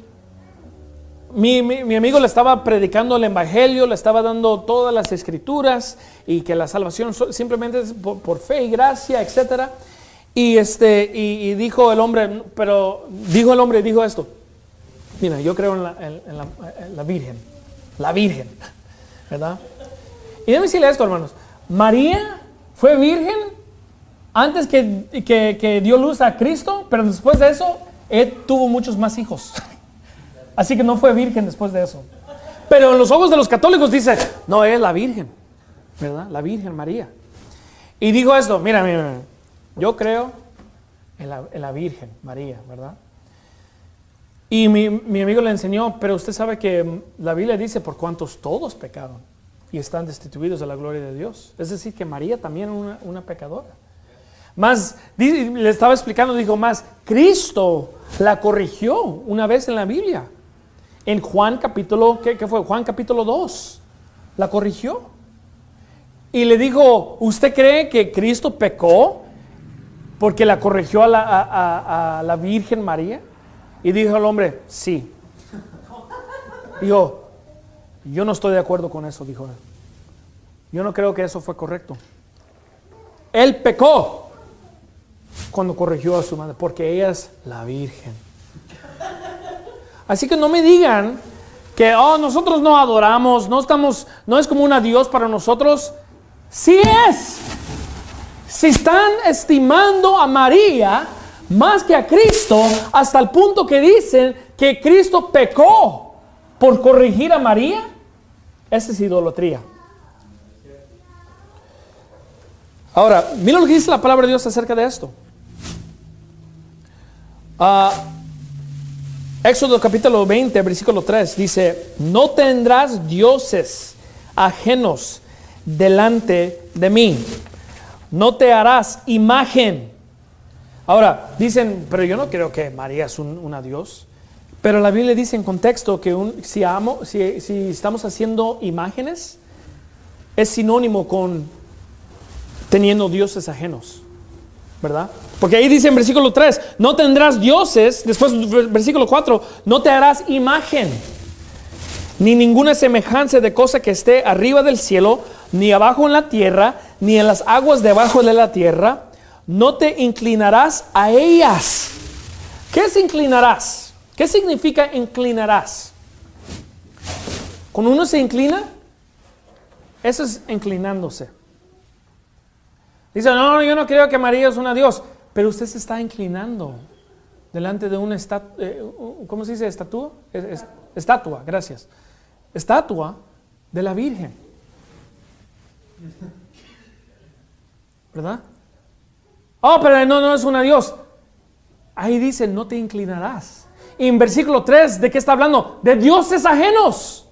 mi amigo le estaba predicando el evangelio, le estaba dando todas las escrituras y que la salvación simplemente es por fe y gracia, etcétera. Y dijo el hombre, dijo esto: mira, yo creo en la Virgen, ¿verdad? Y déjame decirle esto, hermanos. María fue virgen antes que dio luz a Cristo, pero después de eso, él tuvo muchos más hijos. Así que no fue virgen después de eso. Pero en los ojos de los católicos dice, no, es la Virgen, ¿verdad? La Virgen María. Y dijo esto, mira, yo creo en la Virgen María, ¿verdad? Y mi amigo le enseñó, pero usted sabe que la Biblia dice por cuantos todos pecaron y están destituidos de la gloria de Dios. Es decir, que María también era una pecadora. Más, le estaba explicando, dijo más, Cristo la corrigió una vez en la Biblia. En Juan capítulo, ¿qué fue? Juan capítulo 2. La corrigió. Y le dijo, ¿usted cree que Cristo pecó porque la corrigió a la Virgen María? Y dijo el hombre, sí. Dijo, yo no estoy de acuerdo con eso, dijo él. Yo no creo que eso fue correcto. Él pecó cuando corrigió a su madre, porque ella es la Virgen. Así que no me digan que nosotros no adoramos, no es como una Dios para nosotros. Sí es. Si están estimando a María más que a Cristo, hasta el punto que dicen que Cristo pecó por corregir a María, esa es idolatría. Ahora, mira lo que dice la palabra de Dios acerca de esto. Éxodo capítulo 20, versículo 3 dice, no tendrás dioses ajenos delante de mí, no te harás imagen. Ahora, dicen, pero yo no creo que María es una Dios. Pero la Biblia dice en contexto que si estamos haciendo imágenes, es sinónimo con teniendo dioses ajenos, ¿verdad? Porque ahí dice en versículo 3, no tendrás dioses, después versículo 4, no te harás imagen, ni ninguna semejanza de cosa que esté arriba del cielo, ni abajo en la tierra, ni en las aguas debajo de la tierra, no te inclinarás a ellas. ¿Qué es inclinarás? ¿Qué significa inclinarás? Cuando uno se inclina, eso es inclinándose. Dice, no, yo no creo que María es una Dios, pero usted se está inclinando delante de una estatua, ¿cómo se dice? ¿Estatua? Estatua, gracias. Estatua de la Virgen. ¿Verdad? Pero no es una Dios. Ahí dice, no te inclinarás. Y en versículo 3, ¿de qué está hablando? De dioses ajenos.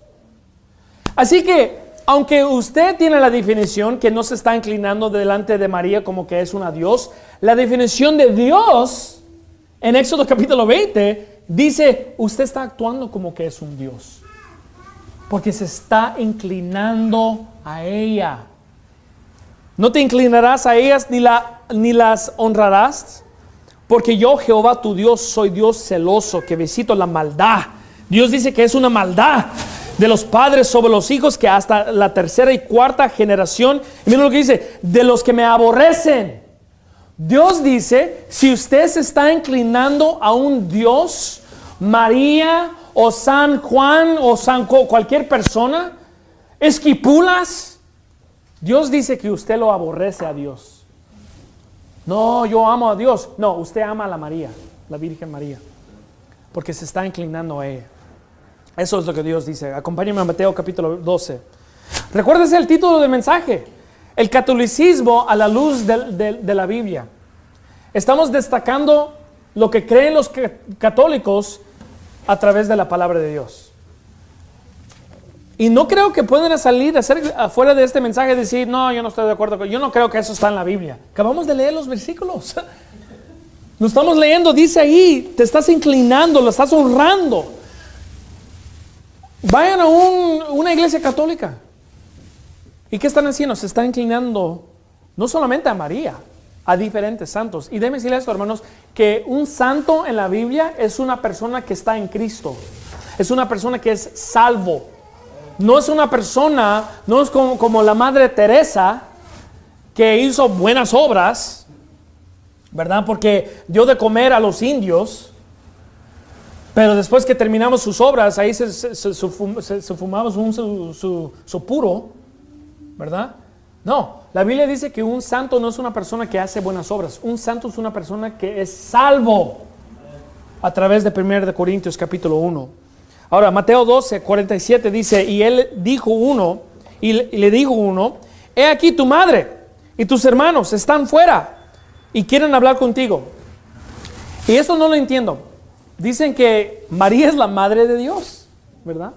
Así que, aunque usted tiene la definición que no se está inclinando delante de María como que es una Dios, la definición de Dios en Éxodo capítulo 20 dice, usted está actuando como que es un Dios. Porque se está inclinando a ella. No te inclinarás a ellas ni las honrarás, porque yo, Jehová tu Dios, soy Dios celoso, que visito la maldad. Dios dice que es una maldad de los padres sobre los hijos, que hasta la tercera y cuarta generación, y miren lo que dice, de los que me aborrecen. Dios dice, si usted se está inclinando a un Dios, María o San Juan o cualquier persona, Esquipulas, Dios dice que usted lo aborrece a Dios. No, yo amo a Dios. No, usted ama a la María, la Virgen María, porque se está inclinando a ella. Eso es lo que Dios dice. Acompáñenme a Mateo capítulo 12. Recuérdese el título del mensaje: el catolicismo a la luz de la Biblia. Estamos destacando lo que creen los católicos a través de la palabra de Dios. Y no creo que puedan salir afuera de este mensaje y decir, no, yo no estoy de acuerdo, yo no creo que eso está en la Biblia. Acabamos de leer los versículos. Lo estamos leyendo, dice ahí, te estás inclinando, lo estás honrando. Vayan a una iglesia católica. ¿Y qué están haciendo? Se están inclinando no solamente a María, a diferentes santos. Y déjenme decirles esto, hermanos, que un santo en la Biblia es una persona que está en Cristo. Es una persona que es salvo. No es una persona, no es como la Madre Teresa, que hizo buenas obras, ¿verdad? Porque dio de comer a los indios, pero después que terminamos sus obras, ahí se fumaba su puro, ¿verdad? No, la Biblia dice que un santo no es una persona que hace buenas obras. Un santo es una persona que es salvo a través de 1 Corintios capítulo 1. Ahora, Mateo 12, 47 dice, y le dijo uno, he aquí tu madre y tus hermanos están fuera y quieren hablar contigo. Y eso no lo entiendo. Dicen que María es la madre de Dios, ¿verdad?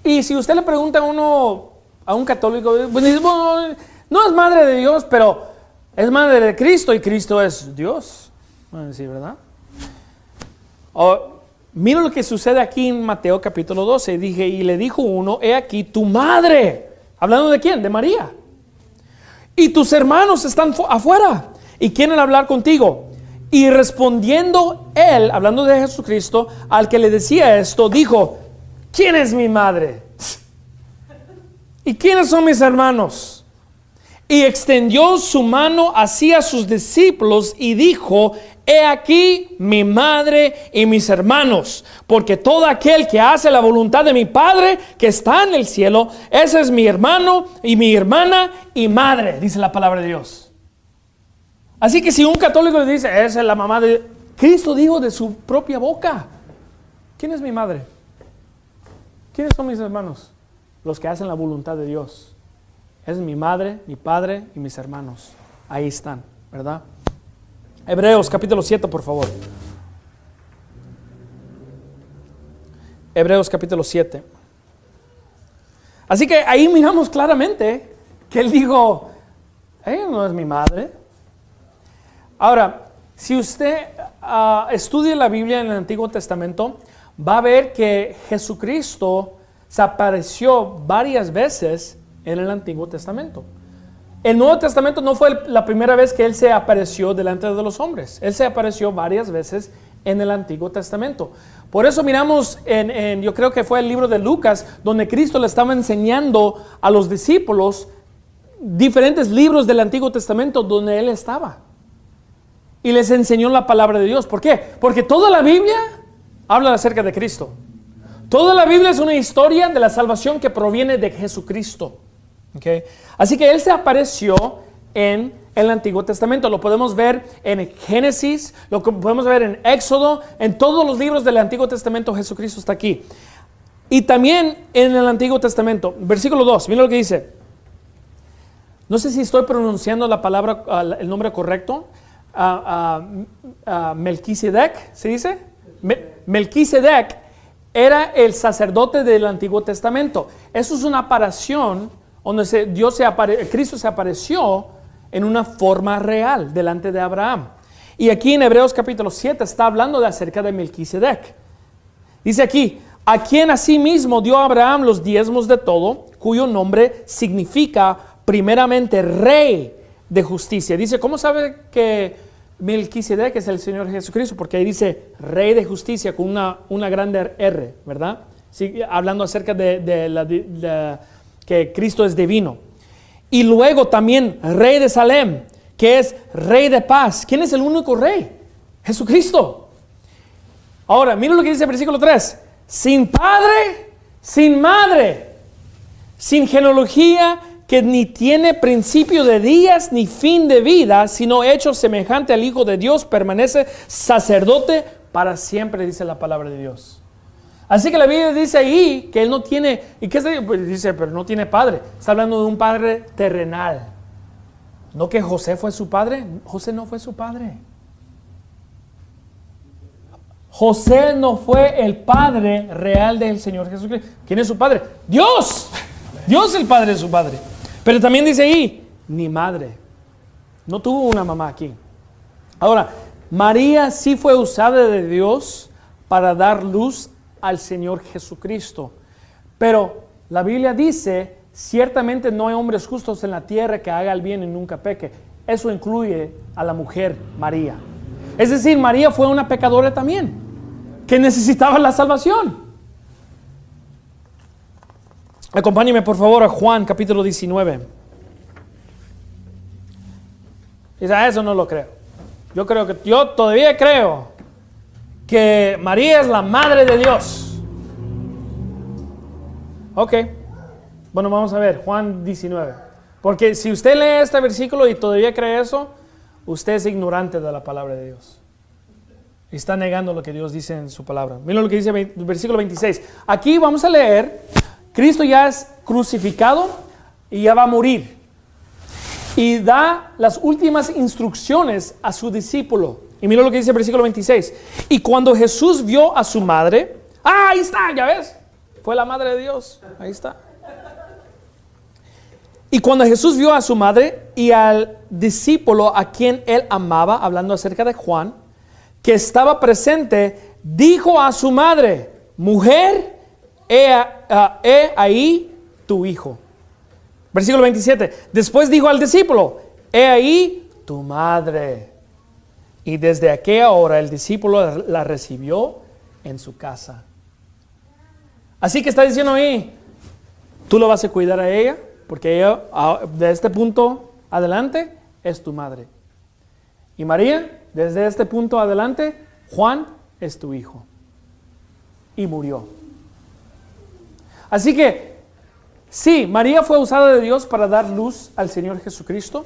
Y si usted le pregunta a un católico, pues dice, bueno, no es madre de Dios, pero es madre de Cristo y Cristo es Dios. Van a decir, ¿verdad? Mira lo que sucede aquí en Mateo capítulo 12. Y le dijo uno, he aquí tu madre. ¿Hablando de quién? De María. Y tus hermanos están afuera y quieren hablar contigo. Y respondiendo él, hablando de Jesucristo, al que le decía esto, dijo, ¿quién es mi madre? ¿Y quiénes son mis hermanos? Y extendió su mano hacia sus discípulos y dijo, he aquí mi madre y mis hermanos, porque todo aquel que hace la voluntad de mi Padre que está en el cielo, ese es mi hermano y mi hermana y madre, dice la palabra de Dios. Así que si un católico le dice, esa es la mamá de Cristo, dijo de su propia boca, ¿quién es mi madre? ¿Quiénes son mis hermanos? Los que hacen la voluntad de Dios. Es mi madre, mi padre y mis hermanos. Ahí están, ¿verdad? Hebreos capítulo 7, por favor. Hebreos capítulo 7. Así que ahí miramos claramente que él dijo, ella no es mi madre. Ahora, si usted estudia la Biblia en el Antiguo Testamento, va a ver que Jesucristo se apareció varias veces en el Antiguo Testamento. El Nuevo Testamento no fue la primera vez que Él se apareció delante de los hombres. Él se apareció varias veces en el Antiguo Testamento. Por eso miramos yo creo que fue el libro de Lucas, donde Cristo le estaba enseñando a los discípulos diferentes libros del Antiguo Testamento donde Él estaba. Y les enseñó la palabra de Dios. ¿Por qué? Porque toda la Biblia habla acerca de Cristo. Toda la Biblia es una historia de la salvación que proviene de Jesucristo. ¿Okay? Así que Él se apareció en el Antiguo Testamento. Lo podemos ver en Génesis, lo podemos ver en Éxodo, en todos los libros del Antiguo Testamento Jesucristo está aquí. Y también en el Antiguo Testamento, versículo 2, mira lo que dice. No sé si estoy pronunciando la palabra, el nombre correcto. Melquisedec, ¿se dice? Melquisedec era el sacerdote del Antiguo Testamento. Eso es una aparición donde Cristo se apareció en una forma real delante de Abraham. Y aquí en Hebreos capítulo 7 está hablando acerca de Melquisedec. Dice aquí, a quien asimismo dio a Abraham los diezmos de todo, cuyo nombre significa primeramente rey de justicia. Dice, ¿cómo sabe que Melquisedec es el Señor Jesucristo? Porque ahí dice rey de justicia con una grande R, ¿verdad? Sí, hablando acerca de que Cristo es divino. Y luego también rey de Salem, que es rey de paz. ¿Quién es el único rey? Jesucristo. Ahora, mira lo que dice el versículo 3. Sin padre, sin madre, sin genealogía, que ni tiene principio de días ni fin de vida, sino hecho semejante al Hijo de Dios, permanece sacerdote para siempre, dice la palabra de Dios. Así que la Biblia dice ahí que Él no tiene, ¿y qué dice? Pero no tiene padre. Está hablando de un padre terrenal. ¿No que José fue su padre? José no fue su padre. José no fue el padre real del Señor Jesucristo. ¿Quién es su padre? Dios. Dios el padre de su padre. Pero también dice ahí, ni madre. No tuvo una mamá aquí. Ahora, María sí fue usada de Dios para dar luz al Señor Jesucristo. Pero la Biblia dice, ciertamente no hay hombres justos en la tierra que haga el bien y nunca peque. Eso incluye a la mujer María. Es decir, María fue una pecadora también, que necesitaba la salvación. Acompáñeme por favor a Juan capítulo 19. Dice, eso no lo creo. Yo todavía creo que María es la madre de Dios. Ok. Bueno, vamos a ver, Juan 19. Porque si usted lee este versículo y todavía cree eso, usted es ignorante de la palabra de Dios. Y está negando lo que Dios dice en su palabra. Miren lo que dice el versículo 26. Aquí vamos a leer, Cristo ya es crucificado y ya va a morir. Y da las últimas instrucciones a su discípulo. Y mira lo que dice el versículo 26. Y cuando Jesús vio a su madre, ahí está, ya ves, fue la madre de Dios, ahí está. Y cuando Jesús vio a su madre y al discípulo a quien él amaba, hablando acerca de Juan, que estaba presente, dijo a su madre, mujer, he ahí tu hijo. Versículo 27. Después dijo al discípulo, he ahí tu madre. Y desde aquella hora el discípulo la recibió en su casa. Así que está diciendo ahí, tú lo vas a cuidar a ella, porque ella de este punto adelante es tu madre. Y María, desde este punto adelante, Juan es tu hijo. Y murió. Así que, sí, María fue usada de Dios para dar luz al Señor Jesucristo,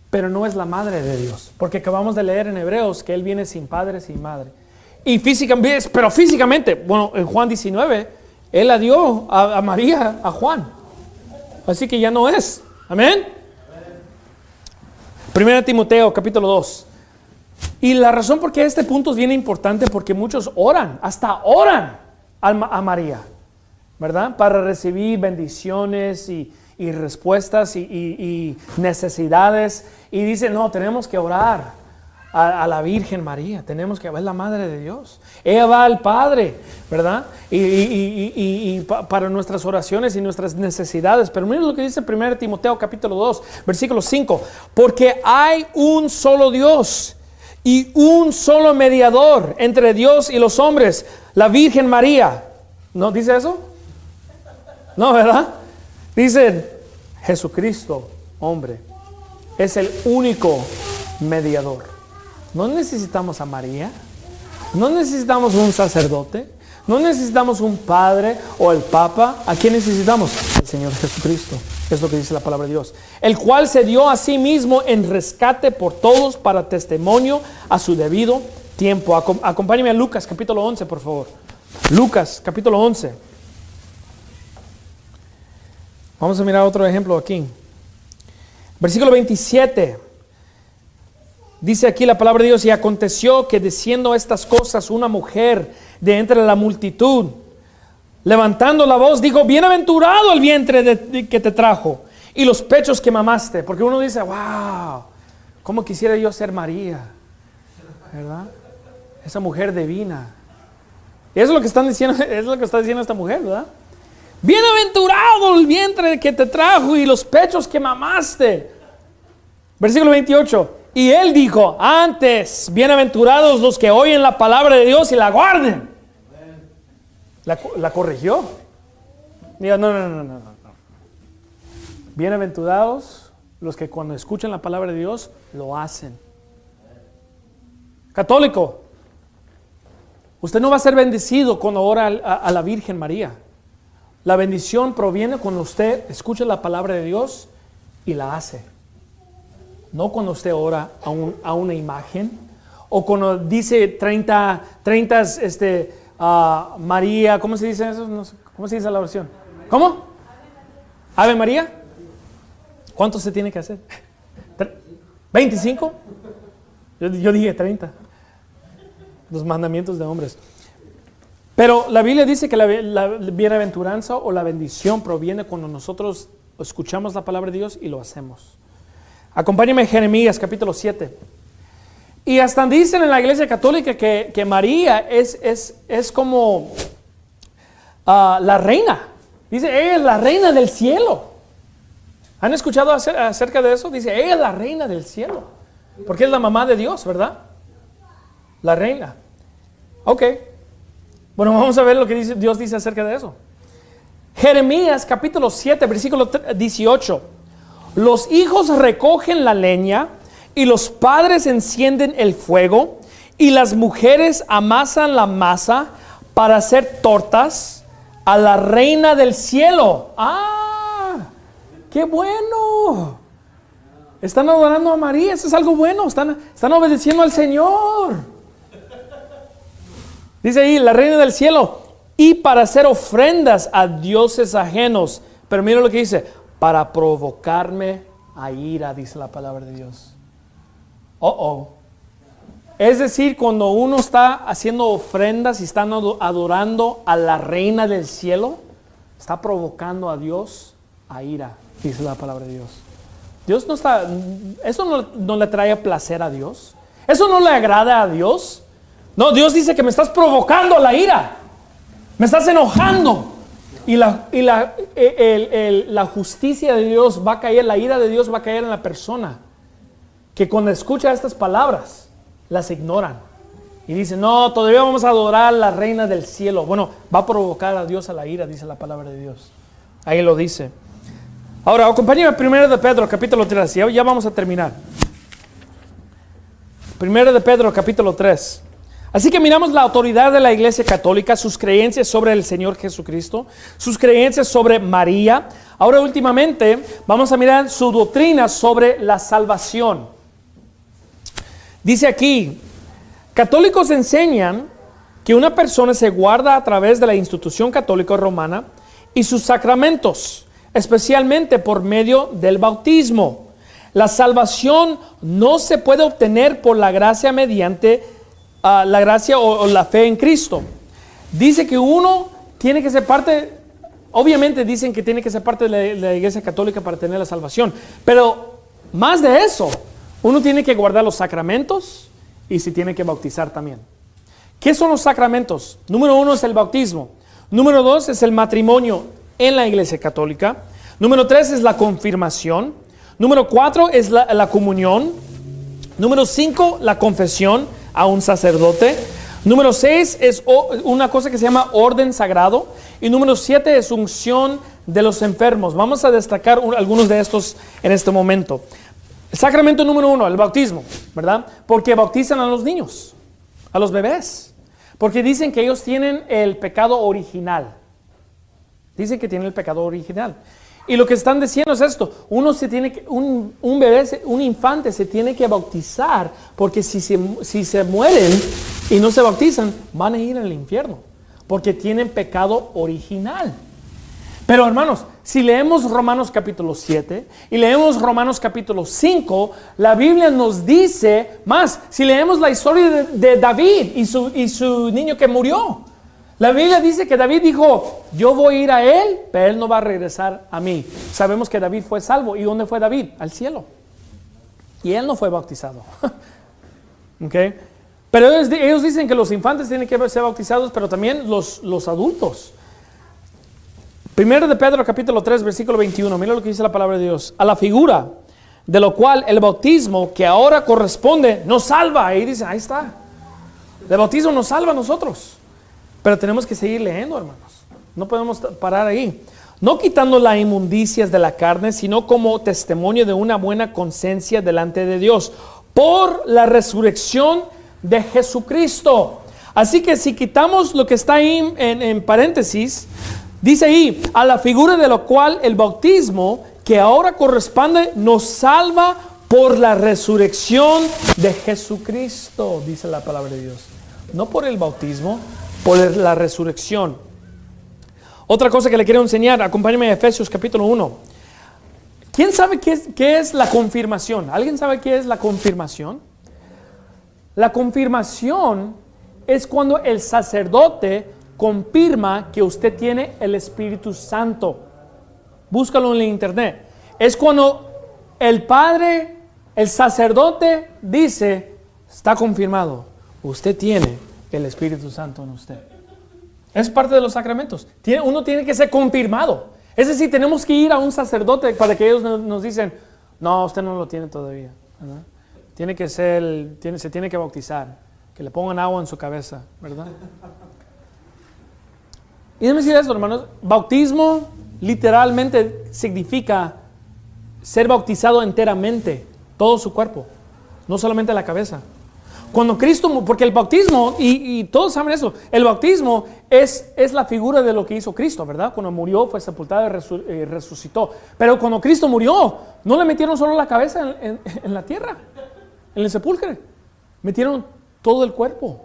pero no es la madre de Dios, porque acabamos de leer en Hebreos que Él viene sin padre, sin madre. Y físicamente, bueno, en Juan 19, Él la dio a María, a Juan. Así que ya no es. Amén. 1 Timoteo capítulo 2. Y la razón por qué este punto es bien importante, porque muchos oran, hasta oran a María, ¿verdad? Para recibir bendiciones y respuestas y necesidades. Y dicen, no, tenemos que orar a la Virgen María. Tenemos que ver la Madre de Dios. Ella va al Padre, ¿verdad? Y para nuestras oraciones y nuestras necesidades. Pero miren lo que dice 1 Timoteo capítulo 2, versículo 5. Porque hay un solo Dios y un solo mediador entre Dios y los hombres, la Virgen María. ¿No dice eso? No, ¿verdad? Dicen, Jesucristo, hombre, es el único mediador. No necesitamos a María, no necesitamos un sacerdote, no necesitamos un padre o el papa. ¿A quién necesitamos? El Señor Jesucristo. Es lo que dice la palabra de Dios. El cual se dio a sí mismo en rescate por todos para testimonio a su debido tiempo. Acompáñame a Lucas capítulo 11, por favor. Lucas capítulo 11. Vamos a mirar otro ejemplo aquí. Versículo 27. Dice aquí la palabra de Dios, y aconteció que diciendo estas cosas una mujer de entre la multitud, levantando la voz, dijo, bienaventurado el vientre que te trajo y los pechos que mamaste. Porque uno dice, wow, cómo quisiera yo ser María, ¿verdad? Esa mujer divina. Y eso es lo que están diciendo, es lo que está diciendo esta mujer, ¿verdad? Bienaventurado el vientre que te trajo y los pechos que mamaste. Versículo 28. Y él dijo, antes, bienaventurados los que oyen la palabra de Dios y la guarden. La corrigió. Digo, no. Bienaventurados los que cuando escuchan la palabra de Dios, lo hacen. Católico, usted no va a ser bendecido cuando ora a la Virgen María. La bendición proviene cuando usted escucha la palabra de Dios y la hace. No cuando usted ora a una imagen o cuando dice 30 María, ¿cómo se dice eso? No sé, ¿cómo se dice la oración? ¿Cómo? Ave María. ¿Cuánto se tiene que hacer? ¿25? Yo dije 30. Los mandamientos de hombres. Pero la Biblia dice que la bienaventuranza o la bendición proviene cuando nosotros escuchamos la palabra de Dios y lo hacemos. Acompáñame a Jeremías capítulo 7. Y hasta dicen en la iglesia católica que María es como la reina. Dice, ella es la reina del cielo. ¿Han escuchado acerca de eso? Dice, ella es la reina del cielo. Porque es la mamá de Dios, ¿verdad? La reina. Ok. Bueno, vamos a ver lo que Dios dice acerca de eso. Jeremías capítulo 7, versículo 18. Los hijos recogen la leña y los padres encienden el fuego y las mujeres amasan la masa para hacer tortas a la reina del cielo. ¡Ah! ¡Qué bueno! Están adorando a María, eso es algo bueno, están obedeciendo al Señor. Dice ahí, la reina del cielo, y para hacer ofrendas a dioses ajenos. Pero mira lo que dice, para provocarme a ira, dice la palabra de Dios. Es decir, cuando uno está haciendo ofrendas y están adorando a la reina del cielo, está provocando a Dios a ira, dice la palabra de Dios. Dios no está, eso no le trae placer a Dios. Eso no le agrada a Dios. No, Dios dice que me estás provocando la ira. Me estás enojando. Y la justicia de Dios va a caer, la ira de Dios va a caer en la persona que cuando escucha estas palabras las ignoran. Y dicen, no, todavía vamos a adorar a la reina del cielo. Bueno, va a provocar a Dios a la ira, dice la palabra de Dios. Ahí lo dice. Ahora, acompáñame a 1 de Pedro, capítulo 3. Ya vamos a terminar. 1 de Pedro, capítulo 3. Así que miramos la autoridad de la Iglesia Católica, sus creencias sobre el Señor Jesucristo, sus creencias sobre María. Ahora últimamente vamos a mirar su doctrina sobre la salvación. Dice aquí, católicos enseñan que una persona se guarda a través de la institución católica romana y sus sacramentos, especialmente por medio del bautismo. La salvación no se puede obtener por la gracia mediante la gracia o la fe en Cristo. Dice que uno tiene que ser parte, obviamente dicen que tiene que ser parte de la Iglesia Católica para tener la salvación, pero más de eso, uno tiene que guardar los sacramentos y se tiene que bautizar también. ¿Qué son los sacramentos? Número 1 es el bautismo. Número 2 es el matrimonio en la Iglesia Católica. Número 3 es la confirmación. Número 4 es la comunión. Número 5, la confesión a un sacerdote. Número 6 es una cosa que se llama orden sagrado. Y número 7 es unción de los enfermos. Vamos a destacar algunos de estos en este momento. Sacramento número 1, el bautismo, ¿verdad? Porque bautizan a los niños, a los bebés. Porque dicen que ellos tienen el pecado original. Dicen que tienen el pecado original. Y lo que están diciendo es esto: un bebé, un infante se tiene que bautizar, porque si se mueren y no se bautizan, van a ir al infierno, porque tienen pecado original. Pero hermanos, si leemos Romanos capítulo 7 y leemos Romanos capítulo 5, la Biblia nos dice más. Si leemos la historia de David y su niño que murió, la Biblia dice que David dijo, yo voy a ir a él, pero él no va a regresar a mí. Sabemos que David fue salvo. ¿Y dónde fue David? Al cielo. Y él no fue bautizado. ¿Okay? Pero ellos dicen que los infantes tienen que ser bautizados, pero también los adultos. 1 de Pedro capítulo 3 versículo 21, mira lo que dice la palabra de Dios. A la figura de lo cual el bautismo que ahora corresponde nos salva. Ahí dice, ahí está. El bautismo nos salva a nosotros. Pero tenemos que seguir leyendo, hermanos. No podemos parar ahí. No quitando las inmundicias de la carne, sino como testimonio de una buena conciencia delante de Dios, por la resurrección de Jesucristo. Así que si quitamos lo que está ahí en paréntesis, dice ahí, a la figura de lo cual el bautismo que ahora corresponde nos salva por la resurrección de Jesucristo, dice la palabra de Dios. No por el bautismo, por la resurrección. Otra cosa que le quiero enseñar, acompáñame a Efesios capítulo 1. ¿Quién sabe qué es la confirmación? ¿Alguien sabe qué es la confirmación? La confirmación es cuando el sacerdote confirma que usted tiene el Espíritu Santo. Búscalo en el internet. Es cuando el padre, el sacerdote dice, está confirmado, usted tiene el Espíritu Santo en usted. Es parte de los sacramentos. Uno tiene que ser confirmado. Es decir, tenemos que ir a un sacerdote para que ellos nos dicen, no, usted no lo tiene todavía, ¿verdad? Se tiene que bautizar, que le pongan agua en su cabeza, ¿verdad? Y déjenme decir esto, hermanos, bautismo literalmente significa ser bautizado enteramente, todo su cuerpo, no solamente la cabeza. Cuando Cristo, porque el bautismo, y todos saben eso, el bautismo es la figura de lo que hizo Cristo, ¿verdad? Cuando murió, fue sepultado y resucitó. Pero cuando Cristo murió, no le metieron solo la cabeza en la tierra, en el sepulcro. Metieron todo el cuerpo,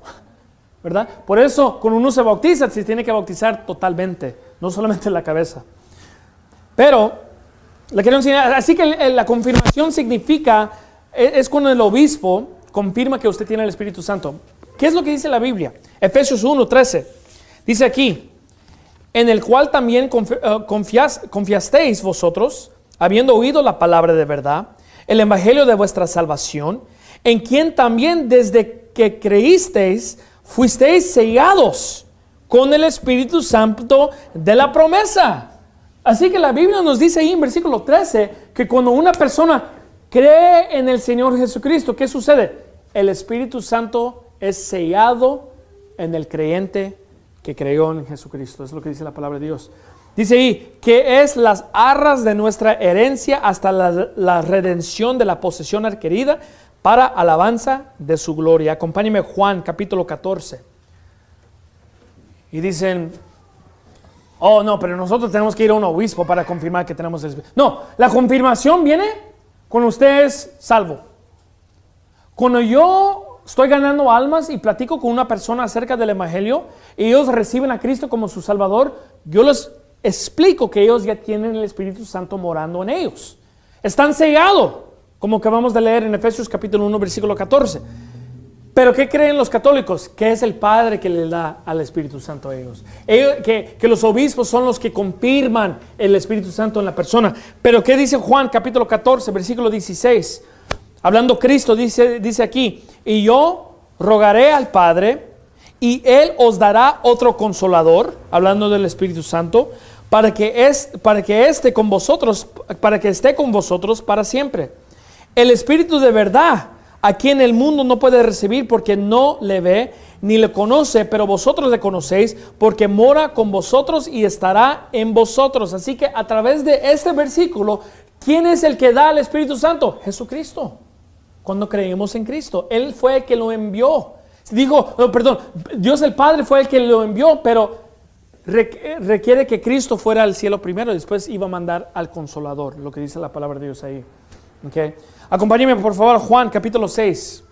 ¿verdad? Por eso, cuando uno se bautiza, se tiene que bautizar totalmente, no solamente la cabeza. Pero, le quiero enseñar, así que la confirmación significa, es cuando el obispo confirma que usted tiene el Espíritu Santo. ¿Qué es lo que dice la Biblia? Efesios 1:13. Dice aquí, en el cual también confiasteis vosotros, habiendo oído la palabra de verdad, el evangelio de vuestra salvación, en quien también desde que creísteis, fuisteis sellados con el Espíritu Santo de la promesa. Así que la Biblia nos dice ahí en versículo 13, que cuando una persona cree en el Señor Jesucristo, ¿qué sucede? El Espíritu Santo es sellado en el creyente que creyó en Jesucristo. Es lo que dice la palabra de Dios. Dice ahí, que es las arras de nuestra herencia hasta la redención de la posesión adquirida para alabanza de su gloria. Acompáñeme Juan capítulo 14. Y dicen, oh no, pero nosotros tenemos que ir a un obispo para confirmar que tenemos el Espíritu. No, la confirmación viene cuando usted es salvo. Cuando yo estoy ganando almas y platico con una persona acerca del evangelio y ellos reciben a Cristo como su Salvador, yo les explico que ellos ya tienen el Espíritu Santo morando en ellos. Están sellados, como acabamos de leer en Efesios capítulo 1, versículo 14. Pero ¿qué creen los católicos? Que es el Padre que le da al Espíritu Santo a ellos. Que los obispos son los que confirman el Espíritu Santo en la persona. Pero ¿qué dice Juan capítulo 14, versículo 16? Hablando Cristo, dice aquí, y yo rogaré al Padre, y Él os dará otro consolador, hablando del Espíritu Santo, para que esté con vosotros para siempre. El Espíritu de verdad, a quien el mundo no puede recibir porque no le ve ni le conoce, pero vosotros le conocéis porque mora con vosotros y estará en vosotros. Así que a través de este versículo, ¿quién es el que da el Espíritu Santo? Jesucristo. Cuando creemos en Cristo, Él fue el que lo envió. Dios el Padre fue el que lo envió, pero requiere que Cristo fuera al cielo primero, después iba a mandar al Consolador, lo que dice la palabra de Dios ahí. Okay. Acompáñenme por favor Juan capítulo 6.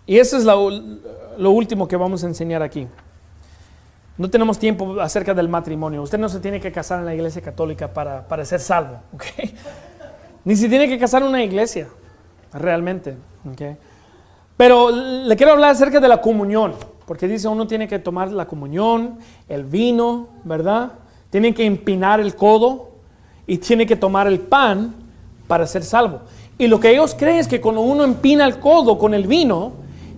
Y eso es lo último que vamos a enseñar aquí. No tenemos tiempo acerca del matrimonio. Usted no se tiene que casar en la iglesia católica para ser salvo, ¿okay? Ni se tiene que casar en una iglesia, realmente, ¿okay? Pero le quiero hablar acerca de la comunión, porque dice uno tiene que tomar la comunión, el vino, ¿verdad? Tiene que empinar el codo y tiene que tomar el pan para ser salvo. Y lo que ellos creen es que cuando uno empina el codo con el vino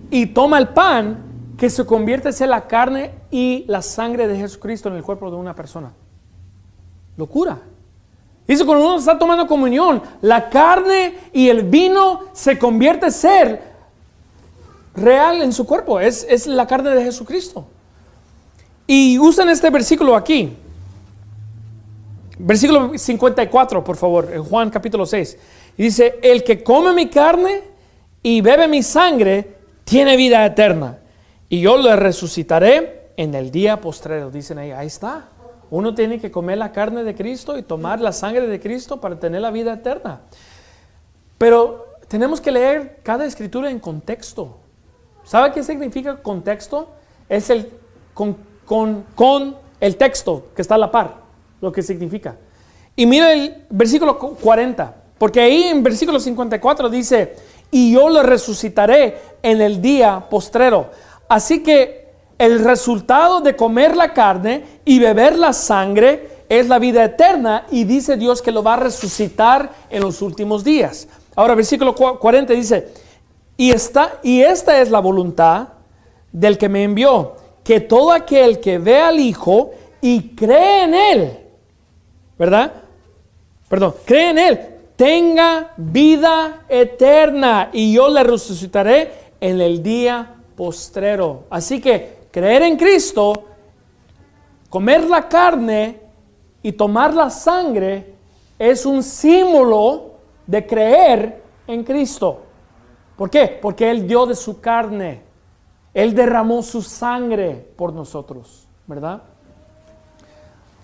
y toma el pan, que se convierte en la carne y la sangre de Jesucristo en el cuerpo de una persona. Locura. Dice, cuando uno está tomando comunión, la carne y el vino se convierte en ser real en su cuerpo. Es la carne de Jesucristo. Y usan este versículo aquí. Versículo 54, por favor, en Juan capítulo 6. Y dice, el que come mi carne y bebe mi sangre, tiene vida eterna. Y yo le resucitaré en el día postrero. Dicen ahí está. Uno tiene que comer la carne de Cristo y tomar la sangre de Cristo para tener la vida eterna. Pero tenemos que leer cada escritura en contexto. ¿Sabe qué significa contexto? Es el con el texto que está a la par, lo que significa. Y mira el versículo 40, porque ahí en versículo 54 dice, y yo lo resucitaré en el día postrero. Así que el resultado de comer la carne y beber la sangre es la vida eterna, y dice Dios que lo va a resucitar en los últimos días. Ahora, versículo 40 dice, y esta es la voluntad del que me envió, que todo aquel que ve al Hijo y cree en Él, ¿verdad? Cree en Él, tenga vida eterna, y yo le resucitaré en el día postrero. Así que creer en Cristo, comer la carne y tomar la sangre es un símbolo de creer en Cristo. ¿Por qué? Porque Él dio de su carne, Él derramó su sangre por nosotros, ¿verdad?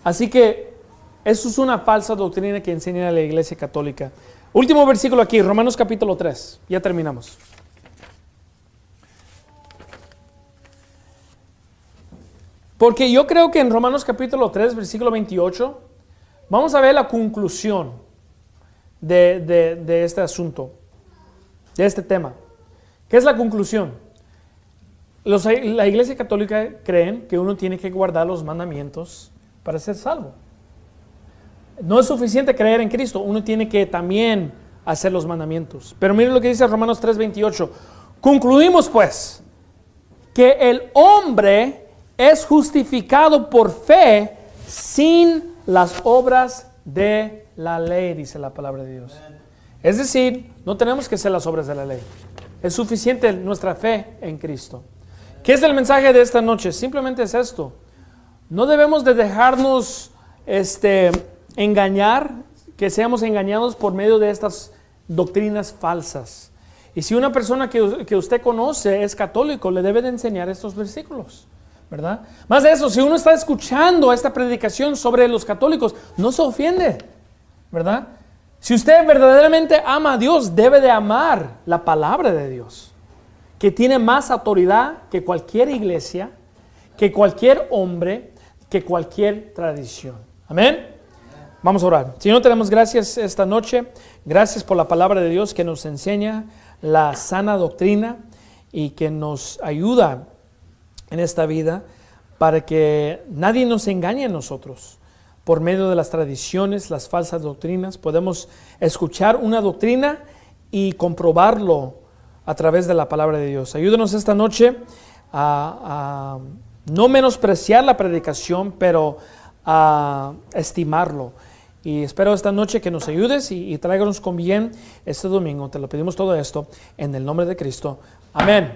Así que eso es una falsa doctrina que enseña la Iglesia Católica. Último versículo aquí, Romanos capítulo 3, ya terminamos. Porque yo creo que en Romanos capítulo 3, versículo 28, vamos a ver la conclusión de este asunto, de este tema. ¿Qué es la conclusión? La Iglesia Católica creen que uno tiene que guardar los mandamientos para ser salvo. No es suficiente creer en Cristo, uno tiene que también hacer los mandamientos. Pero miren lo que dice Romanos 3, 28. Concluimos pues que el hombre es justificado por fe sin las obras de la ley, dice la palabra de Dios. Es decir, no tenemos que hacer las obras de la ley. Es suficiente nuestra fe en Cristo. ¿Qué es el mensaje de esta noche? Simplemente es esto. No debemos de dejarnos engañar, que seamos engañados por medio de estas doctrinas falsas. Y si una persona que usted conoce es católico, le debe de enseñar estos versículos, ¿verdad? Más de eso, si uno está escuchando esta predicación sobre los católicos, no se ofende, ¿verdad? Si usted verdaderamente ama a Dios, debe de amar la palabra de Dios, que tiene más autoridad que cualquier iglesia, que cualquier hombre, que cualquier tradición. Amén. Vamos a orar. Señor, te damos gracias esta noche. Gracias por la palabra de Dios que nos enseña la sana doctrina y que nos ayuda en esta vida para que nadie nos engañe a nosotros. Por medio de las tradiciones, las falsas doctrinas, podemos escuchar una doctrina y comprobarlo a través de la palabra de Dios. Ayúdanos esta noche a no menospreciar la predicación, pero a estimarlo. Y espero esta noche que nos ayudes y tráiganos con bien este domingo. Te lo pedimos todo esto en el nombre de Cristo. Amén.